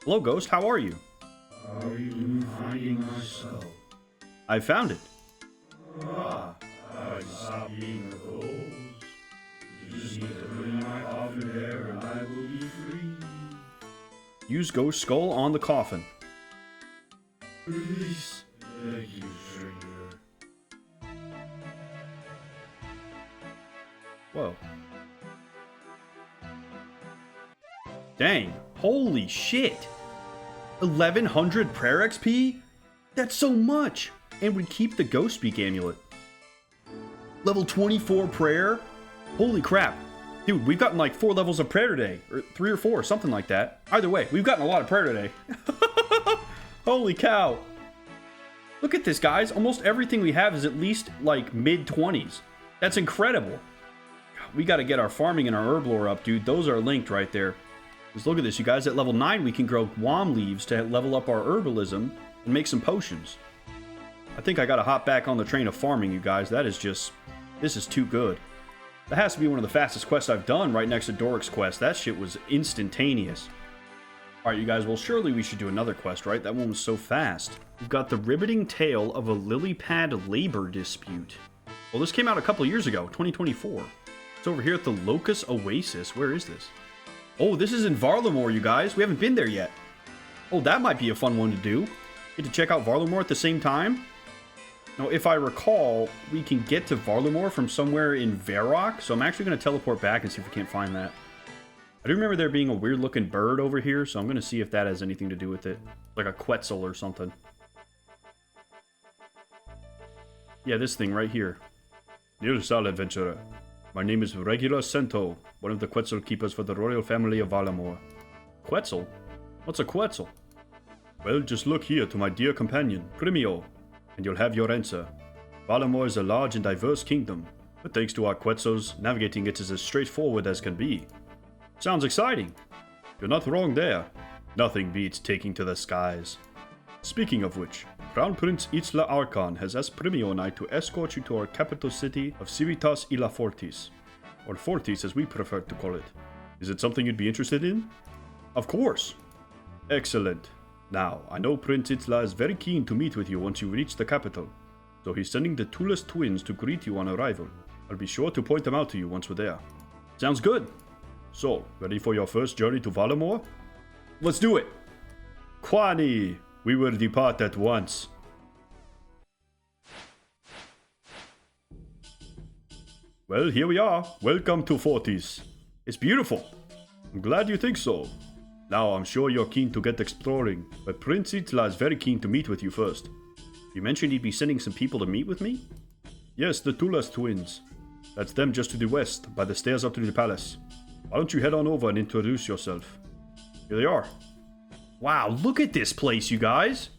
Hello, ghost. How are you? How are you finding my skull? I found it. I stop being a ghost. You just need to bring my coffin there and I will be free. Use ghost skull on the coffin. Release. Thank you, stranger. Whoa. Dang. Holy shit. 1100 prayer XP? That's so much! And we'd keep the Ghost Speak amulet. Level 24 prayer? Holy crap. Dude, we've gotten like 4 levels of prayer today. Or 3 or 4, something like that. Either way, we've gotten a lot of prayer today. Holy cow. Look at this, guys. Almost everything we have is at least like mid-20s. That's incredible. We gotta get our farming and our herblore up, dude. Those are linked right there. Just look at this, you guys. At level 9, we can grow guam leaves to level up our herbalism and make some potions. I think I gotta hop back on the train of farming, you guys. That is just... this is too good. That has to be one of the fastest quests I've done, right next to Doric's quest. That shit was instantaneous. Alright, you guys, well, surely we should do another quest, right? That one was so fast. We've got the Ribbiting Tale of a lily pad labor dispute. Well, this came out a couple years ago, 2024. It's over here at the Locust Oasis. Where is this? Oh, this is in Varlamore, you guys. We haven't been there yet. Oh, that might be a fun one to do. Get to check out Varlamore at the same time. Now, if I recall, we can get to Varlamore from somewhere in Varrock, so I'm actually going to teleport back and see if we can't find that. I do remember there being a weird-looking bird over here, so I'm going to see if that has anything to do with it. Like a Quetzal or something. Yeah, this thing right here. Dear Sal Adventurer, my name is Regular Cento, one of the Quetzal keepers for the royal family of Varlamore. Quetzal? What's a Quetzal? Well, just look here to my dear companion, Primio, and you'll have your answer. Varlamore is a large and diverse kingdom, but thanks to our Quetzals, navigating it is as straightforward as can be. Sounds exciting. You're not wrong there. Nothing beats taking to the skies. Speaking of which, Crown Prince Itzla Arkan has asked Primio and I to escort you to our capital city of Civitas Illa Fortis, or Fortis as we prefer to call it. Is it something you'd be interested in? Of course. Excellent. Now, I know Prince Itzla is very keen to meet with you once you reach the capital. So he's sending the Tooless twins to greet you on arrival. I'll be sure to point them out to you once we're there. Sounds good. So, ready for your first journey to Valamor? Let's do it! Kwani, we will depart at once. Well, here we are. Welcome to Fortis. It's beautiful. I'm glad you think so. Now, I'm sure you're keen to get exploring, but Prince Itla is very keen to meet with you first. You mentioned he'd be sending some people to meet with me? Yes, the Tulas twins. That's them just to the west, by the stairs up to the palace. Why don't you head on over and introduce yourself? Here they are. Wow, look at this place, you guys.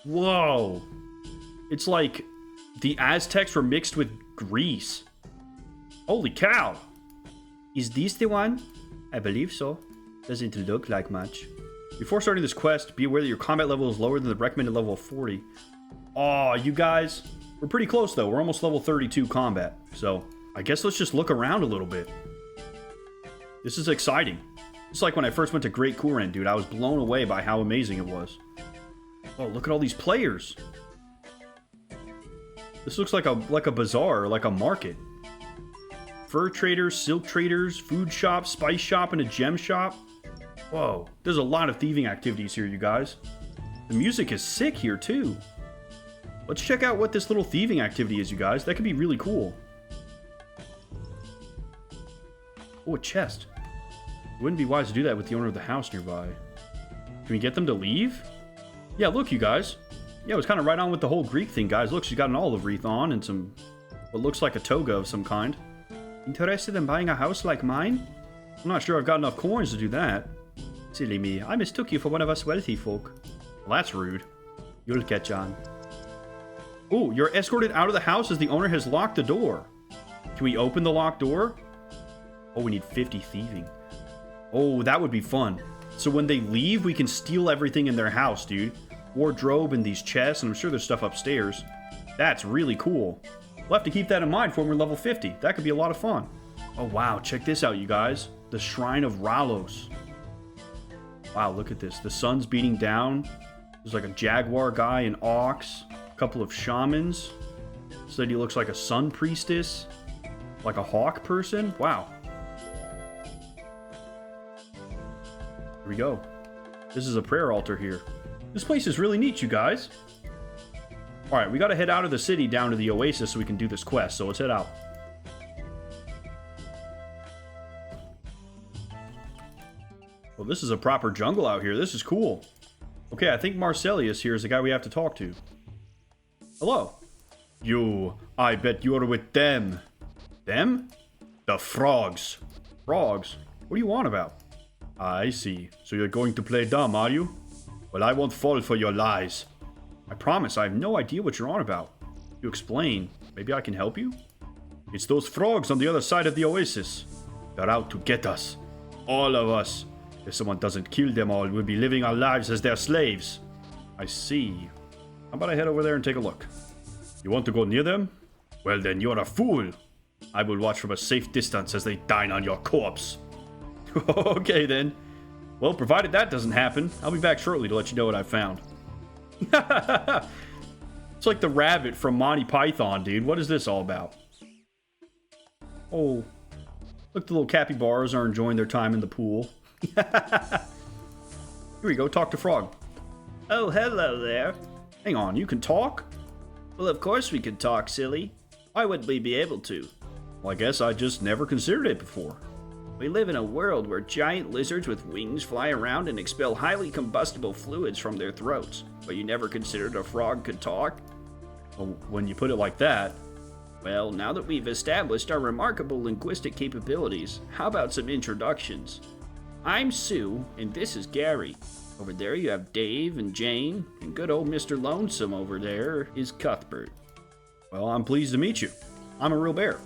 Whoa. It's like the Aztecs were mixed with Greece. Holy cow. Is this the one? I believe so. Doesn't look like much. Before starting this quest, be aware that your combat level is lower than the recommended level of 40. Aw, you guys. We're pretty close, though. We're almost level 32 combat. So, I guess let's just look around a little bit. This is exciting. It's like when I first went to Great Kuren, dude. I was blown away by how amazing it was. Oh, look at all these players. This looks like a bazaar, like a market. Fur traders, silk traders, food shop, spice shop, and a gem shop. Whoa, there's a lot of thieving activities here, you guys. The music is sick here, too. Let's check out what this little thieving activity is, you guys. That could be really cool. Oh, a chest. It wouldn't be wise to do that with the owner of the house nearby. Can we get them to leave? Yeah, look, you guys. Yeah, it was kind of right on with the whole Greek thing, guys. Look, she's got an olive wreath on and some, what looks like a toga of some kind. Interested in buying a house like mine? I'm not sure I've got enough coins to do that. Silly me, I mistook you for one of us wealthy folk. Well, that's rude. You'll catch on. Oh, you're escorted out of the house as the owner has locked the door. Can we open the locked door? Oh, we need 50 thieving. Oh, that would be fun. So when they leave, we can steal everything in their house, dude. Wardrobe and these chests, and I'm sure there's stuff upstairs. That's really cool. We'll have to keep that in mind when we're level 50. That could be a lot of fun. Oh, wow. Check this out, you guys. The Shrine of Ralos. Wow, look at this. The sun's beating down. There's like a jaguar guy, an ox, a couple of shamans. This lady looks like a sun priestess. Like a hawk person. Wow. Here we go. This is a prayer altar here. This place is really neat, you guys. Alright, we gotta head out of the city down to the oasis so we can do this quest, so let's head out. Well, this is a proper jungle out here. This is cool. Okay, I think Marcellius here is the guy we have to talk to. Hello. You, I bet you're with them. Them? The frogs. Frogs? What do you want about? I see. So you're going to play dumb, are you? Well, I won't fall for your lies. I promise, I have no idea what you're on about. You explain. Maybe I can help you? It's those frogs on the other side of the oasis. They're out to get us. All of us. If someone doesn't kill them all, we'll be living our lives as their slaves. I see. How about I head over there and take a look? You want to go near them? Well then, you're a fool. I will watch from a safe distance as they dine on your corpse. Okay then. Well, provided that doesn't happen, I'll be back shortly to let you know what I found. It's like the rabbit from Monty Python, dude. What is this all about? Oh, look, the little capybaras are enjoying their time in the pool. Here we go, talk to Frog. Oh, hello there. Hang on, you can talk? Well, of course we can talk, silly. Why wouldn't we be able to? Well, I guess I just never considered it before. We live in a world where giant lizards with wings fly around and expel highly combustible fluids from their throats. But you never considered a frog could talk? Well, when you put it like that... Well, now that we've established our remarkable linguistic capabilities, how about some introductions? I'm Sue, and this is Gary. Over there you have Dave and Jane, and good old Mr. Lonesome over there is Cuthbert. Well, I'm pleased to meet you. I'm a real bear.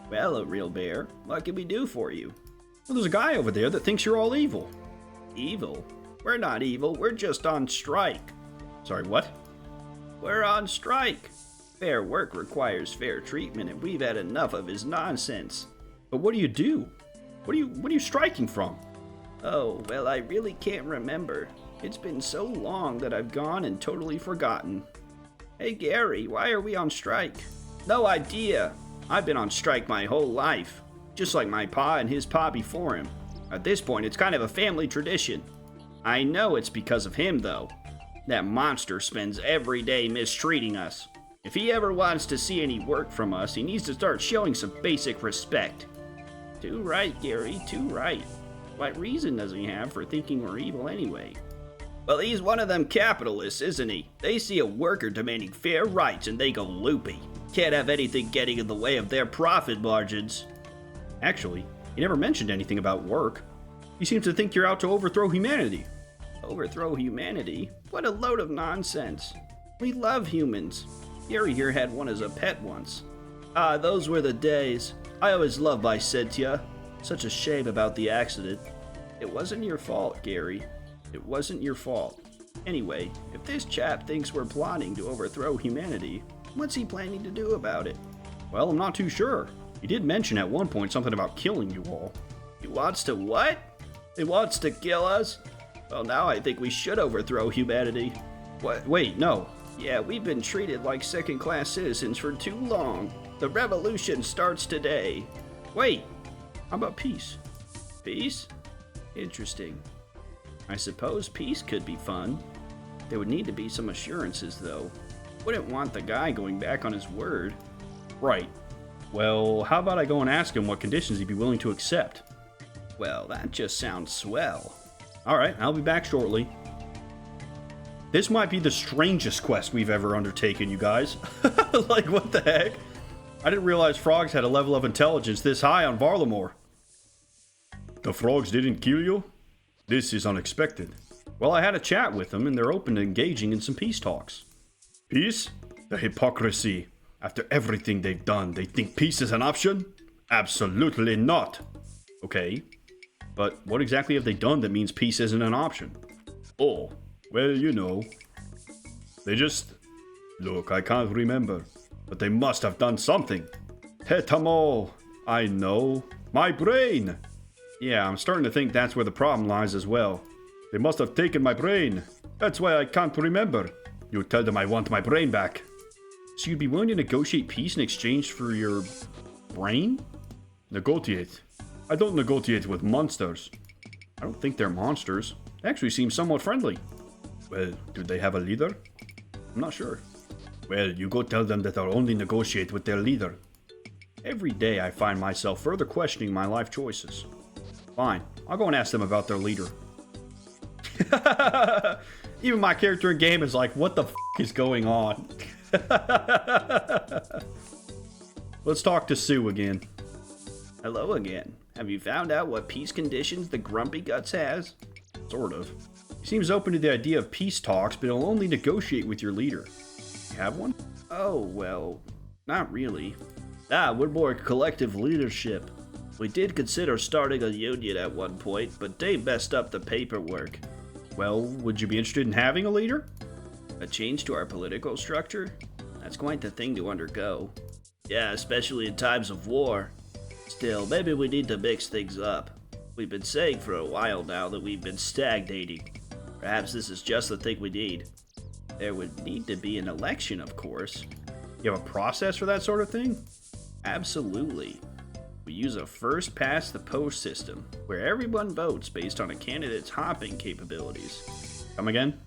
Well, a real bear, what can we do for you? Well, there's a guy over there that thinks you're all evil. Evil? We're not evil, we're just on strike. Sorry, what? We're on strike. Fair work requires fair treatment, and we've had enough of his nonsense. But what do you do? What are you striking from? Oh, well, I really can't remember. It's been so long that I've gone and totally forgotten. Hey Gary, why are we on strike? No idea. I've been on strike my whole life. Just like my pa and his pa before him. At this point, it's kind of a family tradition. I know it's because of him, though. That monster spends every day mistreating us. If he ever wants to see any work from us, he needs to start showing some basic respect. Too right, Gary, too right. What reason does he have for thinking we're evil anyway? Well, he's one of them capitalists, isn't he? They see a worker demanding fair rights and they go loopy. Can't have anything getting in the way of their profit margins. Actually, he never mentioned anything about work. He seems to think you're out to overthrow humanity. Overthrow humanity? What a load of nonsense. We love humans. Gary here had one as a pet once. Ah, those were the days. I always loved my Cynthia. Such a shame about the accident. It wasn't your fault, Gary. It wasn't your fault. Anyway, if this chap thinks we're plotting to overthrow humanity, what's he planning to do about it? Well, I'm not too sure. He did mention at one point something about killing you all. He wants to what? He wants to kill us? Well, now I think we should overthrow humanity. What? Wait, no. Yeah, we've been treated like second-class citizens for too long. The revolution starts today. Wait, how about peace? Peace? Interesting. I suppose peace could be fun. There would need to be some assurances, though. Wouldn't want the guy going back on his word. Right. Well, how about I go and ask him what conditions he'd be willing to accept? Well, that just sounds swell. Alright, I'll be back shortly. This might be the strangest quest we've ever undertaken, you guys. Like, what the heck? I didn't realize frogs had a level of intelligence this high on Varlamore. The frogs didn't kill you? This is unexpected. Well, I had a chat with them, and they're open to engaging in some peace talks. Peace? The hypocrisy. After everything they've done, they think peace is an option? Absolutely not. Okay, but what exactly have they done that means peace isn't an option? Oh, well, you know. They just... Look, I can't remember, but they must have done something. Tetamo. I know. My brain. Yeah, I'm starting to think that's where the problem lies as well. They must have taken my brain. That's why I can't remember. You tell them I want my brain back. So you'd be willing to negotiate peace in exchange for your brain? Negotiate? I don't negotiate with monsters. I don't think they're monsters. They actually seem somewhat friendly. Well, do they have a leader? I'm not sure. Well, you go tell them that I'll only negotiate with their leader. Every day I find myself further questioning my life choices. Fine, I'll go and ask them about their leader. Even my character in game is like, what the f*** is going on? Let's talk to Sue again. Hello again. Have you found out what peace conditions the Grumpy Guts has? Sort of. He seems open to the idea of peace talks, but he'll only negotiate with your leader. You have one? Oh, well, not really. We're more collective leadership. We did consider starting a union at one point, but they messed up the paperwork. Well, would you be interested in having a leader? A change to our political structure? That's quite the thing to undergo. Yeah, especially in times of war. Still, maybe we need to mix things up. We've been saying for a while now that we've been stagnating. Perhaps this is just the thing we need. There would need to be an election, of course. You have a process for that sort of thing? Absolutely. We use a first-past-the-post system, where everyone votes based on a candidate's hopping capabilities. Come again?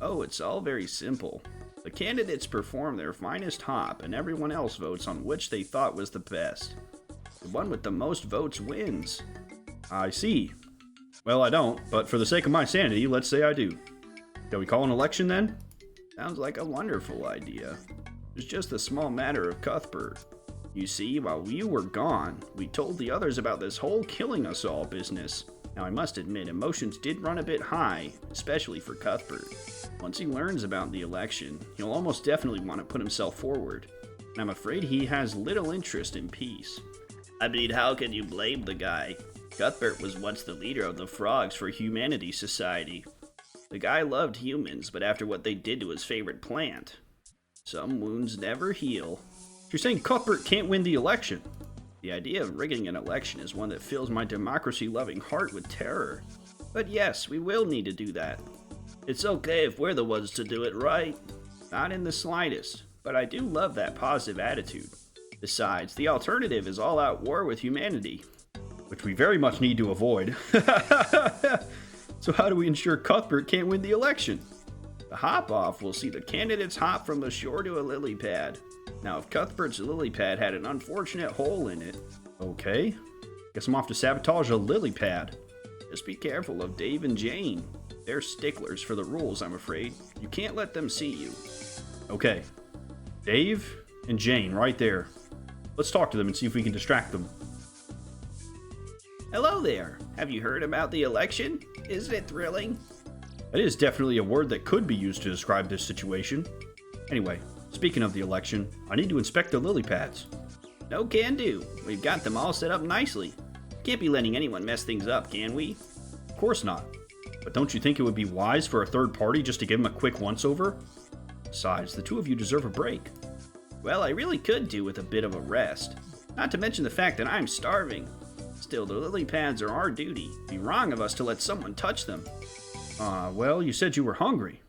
Oh, it's all very simple. The candidates perform their finest hop, and everyone else votes on which they thought was the best. The one with the most votes wins. I see. Well, I don't, but for the sake of my sanity, let's say I do. Shall we call an election then? Sounds like a wonderful idea. It's just a small matter of Cuthbert. You see, while you were gone, we told the others about this whole killing us all business. Now, I must admit, emotions did run a bit high, especially for Cuthbert. Once he learns about the election, he'll almost definitely want to put himself forward. And I'm afraid he has little interest in peace. I mean, how can you blame the guy? Cuthbert was once the leader of the Frogs for Humanity Society. The guy loved humans, but after what they did to his favorite plant, some wounds never heal. You're saying Cuthbert can't win the election? The idea of rigging an election is one that fills my democracy-loving heart with terror. But yes, we will need to do that. It's okay if we're the ones to do it, right? Not in the slightest, but I do love that positive attitude. Besides, the alternative is all-out war with humanity, which we very much need to avoid. So how do we ensure Cuthbert can't win the election? The hop-off will see the candidates hop from the shore to a lily pad. Now, if Cuthbert's lily pad had an unfortunate hole in it... Okay, guess I'm off to sabotage a lily pad. Just be careful of Dave and Jane. They're sticklers for the rules, I'm afraid. You can't let them see you. Okay, Dave and Jane right there. Let's talk to them and see if we can distract them. Hello there. Have you heard about the election? Isn't it thrilling? That is definitely a word that could be used to describe this situation. Anyway, speaking of the election, I need to inspect the lily pads. No can do. We've got them all set up nicely. Can't be letting anyone mess things up, can we? Of course not. But don't you think it would be wise for a third party just to give them a quick once-over? Besides, the two of you deserve a break. Well, I really could do with a bit of a rest. Not to mention the fact that I'm starving. Still, the lily pads are our duty. It'd be wrong of us to let someone touch them. Well, you said you were hungry.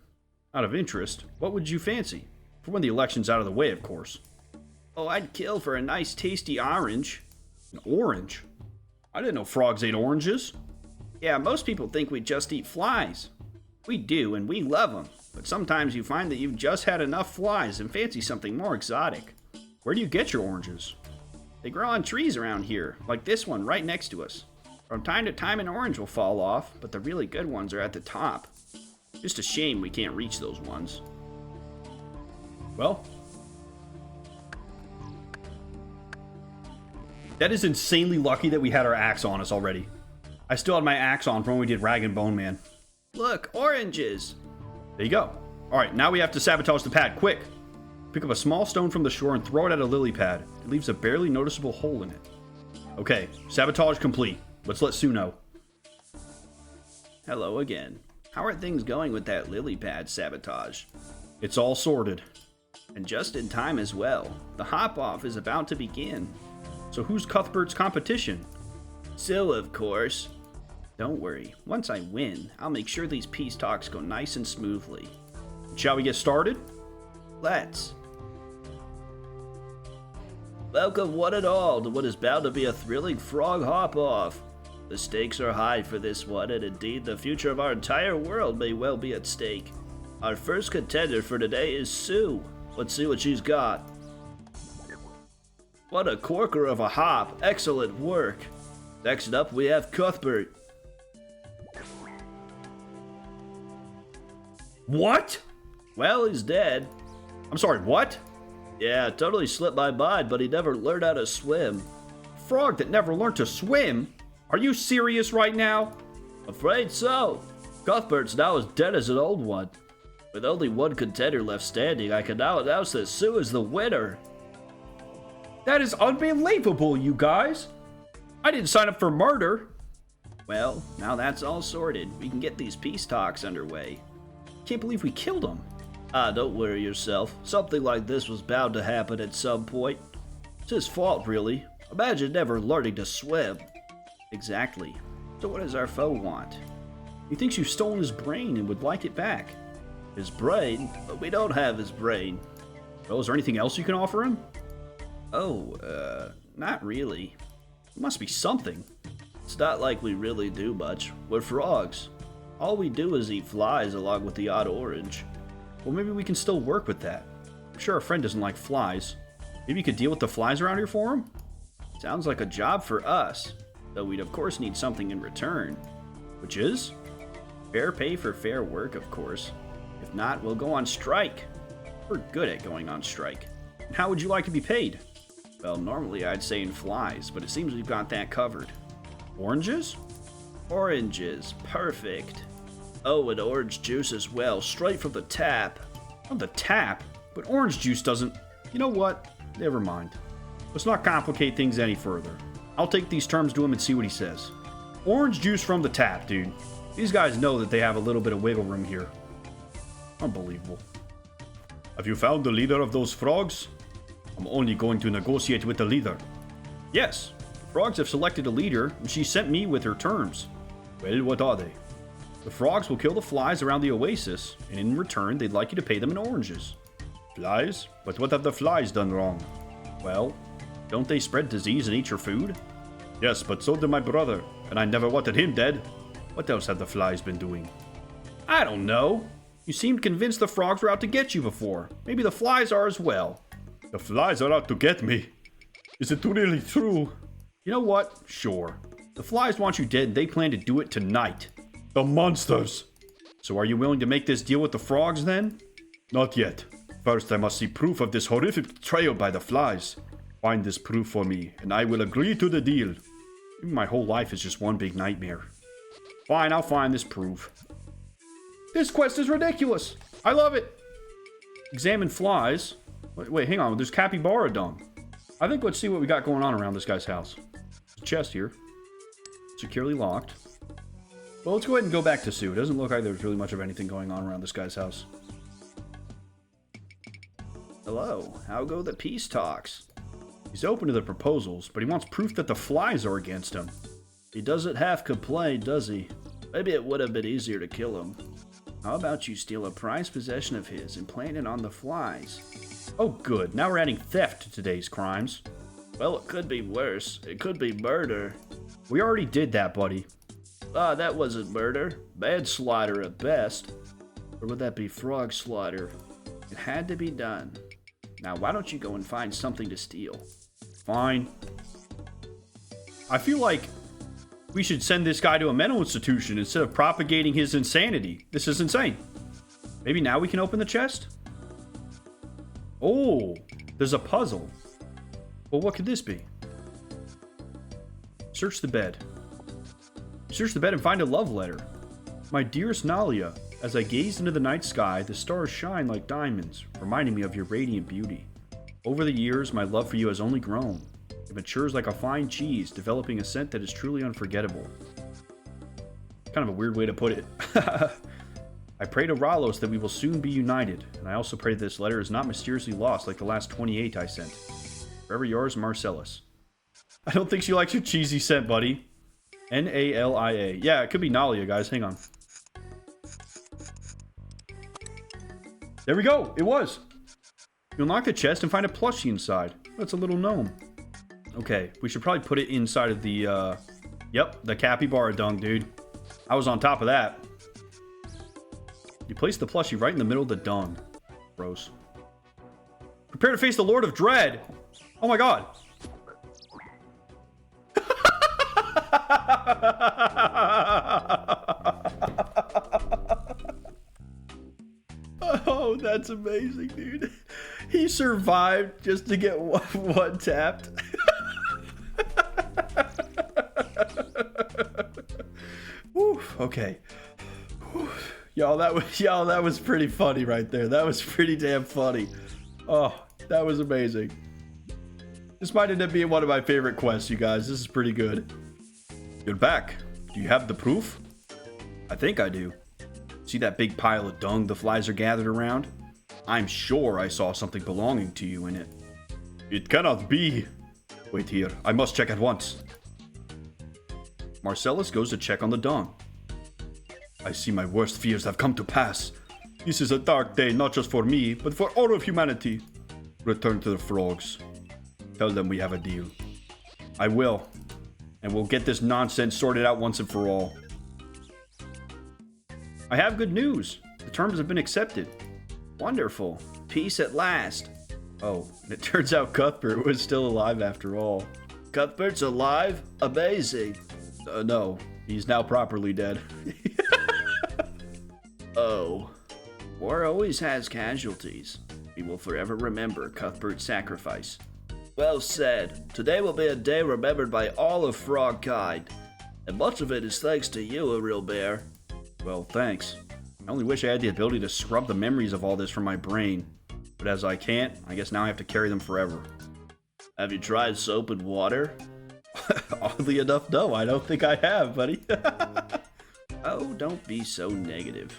Out of interest, what would you fancy? For when the election's out of the way, of course. Oh, I'd kill for a nice tasty orange. An orange? I didn't know frogs ate oranges. Yeah, most people think we just eat flies. We do, and we love them. But sometimes you find that you've just had enough flies and fancy something more exotic. Where do you get your oranges? They grow on trees around here, like this one right next to us. From time to time an orange will fall off, but the really good ones are at the top. Just a shame we can't reach those ones. Well, that is insanely lucky that we had our axe on us already. I still had my axe on from when we did Rag and Bone Man. Look, oranges! There you go. Alright, now we have to sabotage the pad, quick! Pick up a small stone from the shore and throw it at a lily pad. It leaves a barely noticeable hole in it. Okay, sabotage complete. Let's let Sue know. Hello again. How are things going with that lily pad sabotage? It's all sorted. And just in time as well. The hop-off is about to begin. So who's Cuthbert's competition? Sue, of course. Don't worry, once I win, I'll make sure these peace talks go nice and smoothly. Shall we get started? Let's. Welcome one and all to what is bound to be a thrilling frog hop-off. The stakes are high for this one, and indeed the future of our entire world may well be at stake. Our first contender for today is Sue. Let's see what she's got. What a corker of a hop. Excellent work. Next up we have Cuthbert. What? Well, he's dead. I'm sorry, what? Yeah, it totally slipped my mind, but he never learned how to swim. Frog that never learned to swim? Are you serious right now? Afraid so. Cuthbert's now as dead as an old one. With only one contender left standing, I can now announce that Sue is the winner. That is unbelievable, you guys. I didn't sign up for murder. Well, now that's all sorted. We can get these peace talks underway. Can't believe we killed him. Don't worry yourself. Something like this was bound to happen at some point. It's his fault, really. Imagine never learning to swim. Exactly. So what does our foe want? He thinks you've stolen his brain and would like it back. His brain? But we don't have his brain. Well, is there anything else you can offer him? Not really. It must be something. It's not like we really do much. We're frogs. All we do is eat flies along with the odd orange. Well, maybe we can still work with that. I'm sure our friend doesn't like flies. Maybe you could deal with the flies around here for him? Sounds like a job for us. Though we'd of course need something in return. Which is? Fair pay for fair work, of course. If not, we'll go on strike. We're good at going on strike. And how would you like to be paid? Well, normally I'd say in flies, but it seems we've got that covered. Oranges? Oranges. Perfect. Oh, and orange juice as well, straight from the tap. From the tap? But orange juice doesn't... You know what? Never mind. Let's not complicate things any further. I'll take these terms to him and see what he says. Orange juice from the tap, dude. These guys know that they have a little bit of wiggle room here. Unbelievable. Have you found the leader of those frogs? I'm only going to negotiate with the leader. Yes, the frogs have selected a leader, and she sent me with her terms. Well, what are they? The frogs will kill the flies around the oasis, and in return, they'd like you to pay them in oranges. Flies? But what have the flies done wrong? Well, don't they spread disease and eat your food? Yes, but so did my brother, and I never wanted him dead. What else have the flies been doing? I don't know. You seemed convinced the frogs were out to get you before. Maybe the flies are as well. The flies are out to get me. Is it really true? You know what? Sure. The flies want you dead and they plan to do it tonight. The monsters! So are you willing to make this deal with the frogs then? Not yet. First I must see proof of this horrific betrayal by the flies. Find this proof for me and I will agree to the deal. Maybe my whole life is just one big nightmare. Fine, I'll find this proof. This quest is ridiculous. I love it. Examine flies. Wait, hang on. There's capybara dung. I think let's see what we got going on around this guy's house. There's a chest here. Securely locked. Well, let's go ahead and go back to Sue. It doesn't look like there's really much of anything going on around this guy's house. Hello. How go the peace talks? He's open to the proposals, but he wants proof that the flies are against him. He doesn't have complain, does he? Maybe it would have been easier to kill him. How about you steal a prized possession of his and plant it on the flies? Oh good, now we're adding theft to today's crimes. Well, it could be worse. It could be murder. We already did that, buddy. That wasn't murder. Manslaughter at best. Or would that be frog slaughter? It had to be done. Now why don't you go and find something to steal? Fine. I feel like we should send this guy to a mental institution instead of propagating his insanity. This is insane. Maybe now we can open the chest? Oh, there's a puzzle. Well, what could this be? Search the bed. Search the bed and find a love letter. My dearest Nalia, as I gazed into the night sky, the stars shine like diamonds, reminding me of your radiant beauty. Over the years, my love for you has only grown. It matures like a fine cheese, developing a scent that is truly unforgettable. Kind of a weird way to put it. I pray to Ralos that we will soon be united, and I also pray that this letter is not mysteriously lost like the last 28 I sent. Forever yours, Marcellus. I don't think she likes your cheesy scent, buddy. Nalia. Yeah, it could be Nalia, guys. Hang on. There we go. It was. You unlock the chest and find a plushie inside. That's a little gnome. Okay, we should probably put it inside of the, yep, the capybara dung, dude. I was on top of that. You place the plushie right in the middle of the dung. Gross. Prepare to face the Lord of Dread. Oh my god. Oh, that's amazing, dude. He survived just to get one tapped. Okay. Y'all, that was pretty funny right there. That was pretty damn funny. Oh, that was amazing. This might end up being one of my favorite quests, you guys. This is pretty good. You're back. Do you have the proof? I think I do. See that big pile of dung the flies are gathered around? I'm sure I saw something belonging to you in it. It cannot be. Wait here. I must check at once. Marcellus goes to check on the dung. I see my worst fears have come to pass. This is a dark day not just for me, but for all of humanity. Return to the frogs. Tell them we have a deal. I will. And we'll get this nonsense sorted out once and for all. I have good news. The terms have been accepted. Wonderful. Peace at last. Oh, and it turns out Cuthbert was still alive after all. Cuthbert's alive? Amazing. No, he's now properly dead. Oh. War always has casualties. We will forever remember Cuthbert's sacrifice. Well said. Today will be a day remembered by all of Frogkind. And much of it is thanks to you, a real bear. Well, thanks. I only wish I had the ability to scrub the memories of all this from my brain. But as I can't, I guess now I have to carry them forever. Have you tried soap and water? Oddly enough, no, I don't think I have, buddy. Oh, don't be so negative.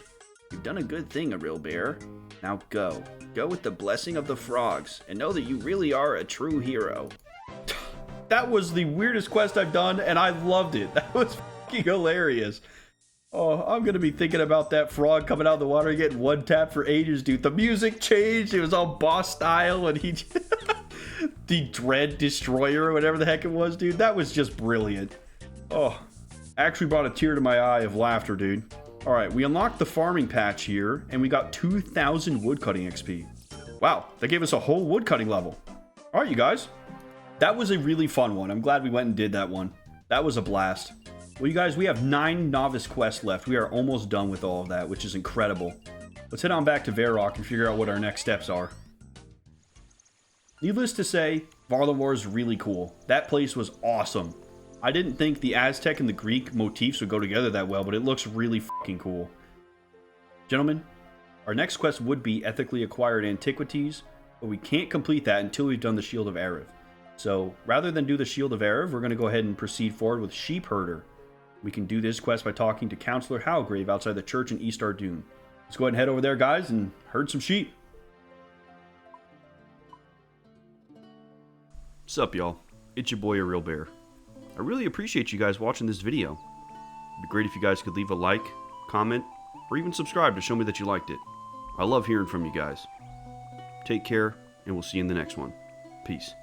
You've done a good thing, a real bear. Now go. Go with the blessing of the frogs, and know that you really are a true hero. That was the weirdest quest I've done, and I loved it. That was fucking hilarious. Oh, I'm gonna be thinking about that frog coming out of the water getting one tap for ages, dude. The music changed. It was all boss style, and he... the Dread Destroyer, or whatever the heck it was, dude. That was just brilliant. Oh, actually brought a tear to my eye of laughter, dude. All right, we unlocked the farming patch here, and we got 2,000 woodcutting XP. Wow, that gave us a whole woodcutting level. All right, you guys. That was a really fun one. I'm glad we went and did that one. That was a blast. Well, you guys, we have 9 Novice Quests left. We are almost done with all of that, which is incredible. Let's head on back to Varrock and figure out what our next steps are. Needless to say, Varlamore is really cool. That place was awesome. I didn't think the Aztec and the Greek motifs would go together that well, but it looks really fucking cool. Gentlemen, our next quest would be ethically acquired antiquities, but we can't complete that until we've done the Shield of Erev. So, rather than do the Shield of Erev, we're going to go ahead and proceed forward with Sheep Herder. We can do this quest by talking to Counselor Halgrave outside the church in East Ardoon. Let's go ahead and head over there, guys, and herd some sheep. Sup, y'all? It's your boy, A Real Bear. I really appreciate you guys watching this video. It'd be great if you guys could leave a like, comment, or even subscribe to show me that you liked it. I love hearing from you guys. Take care, and we'll see you in the next one. Peace.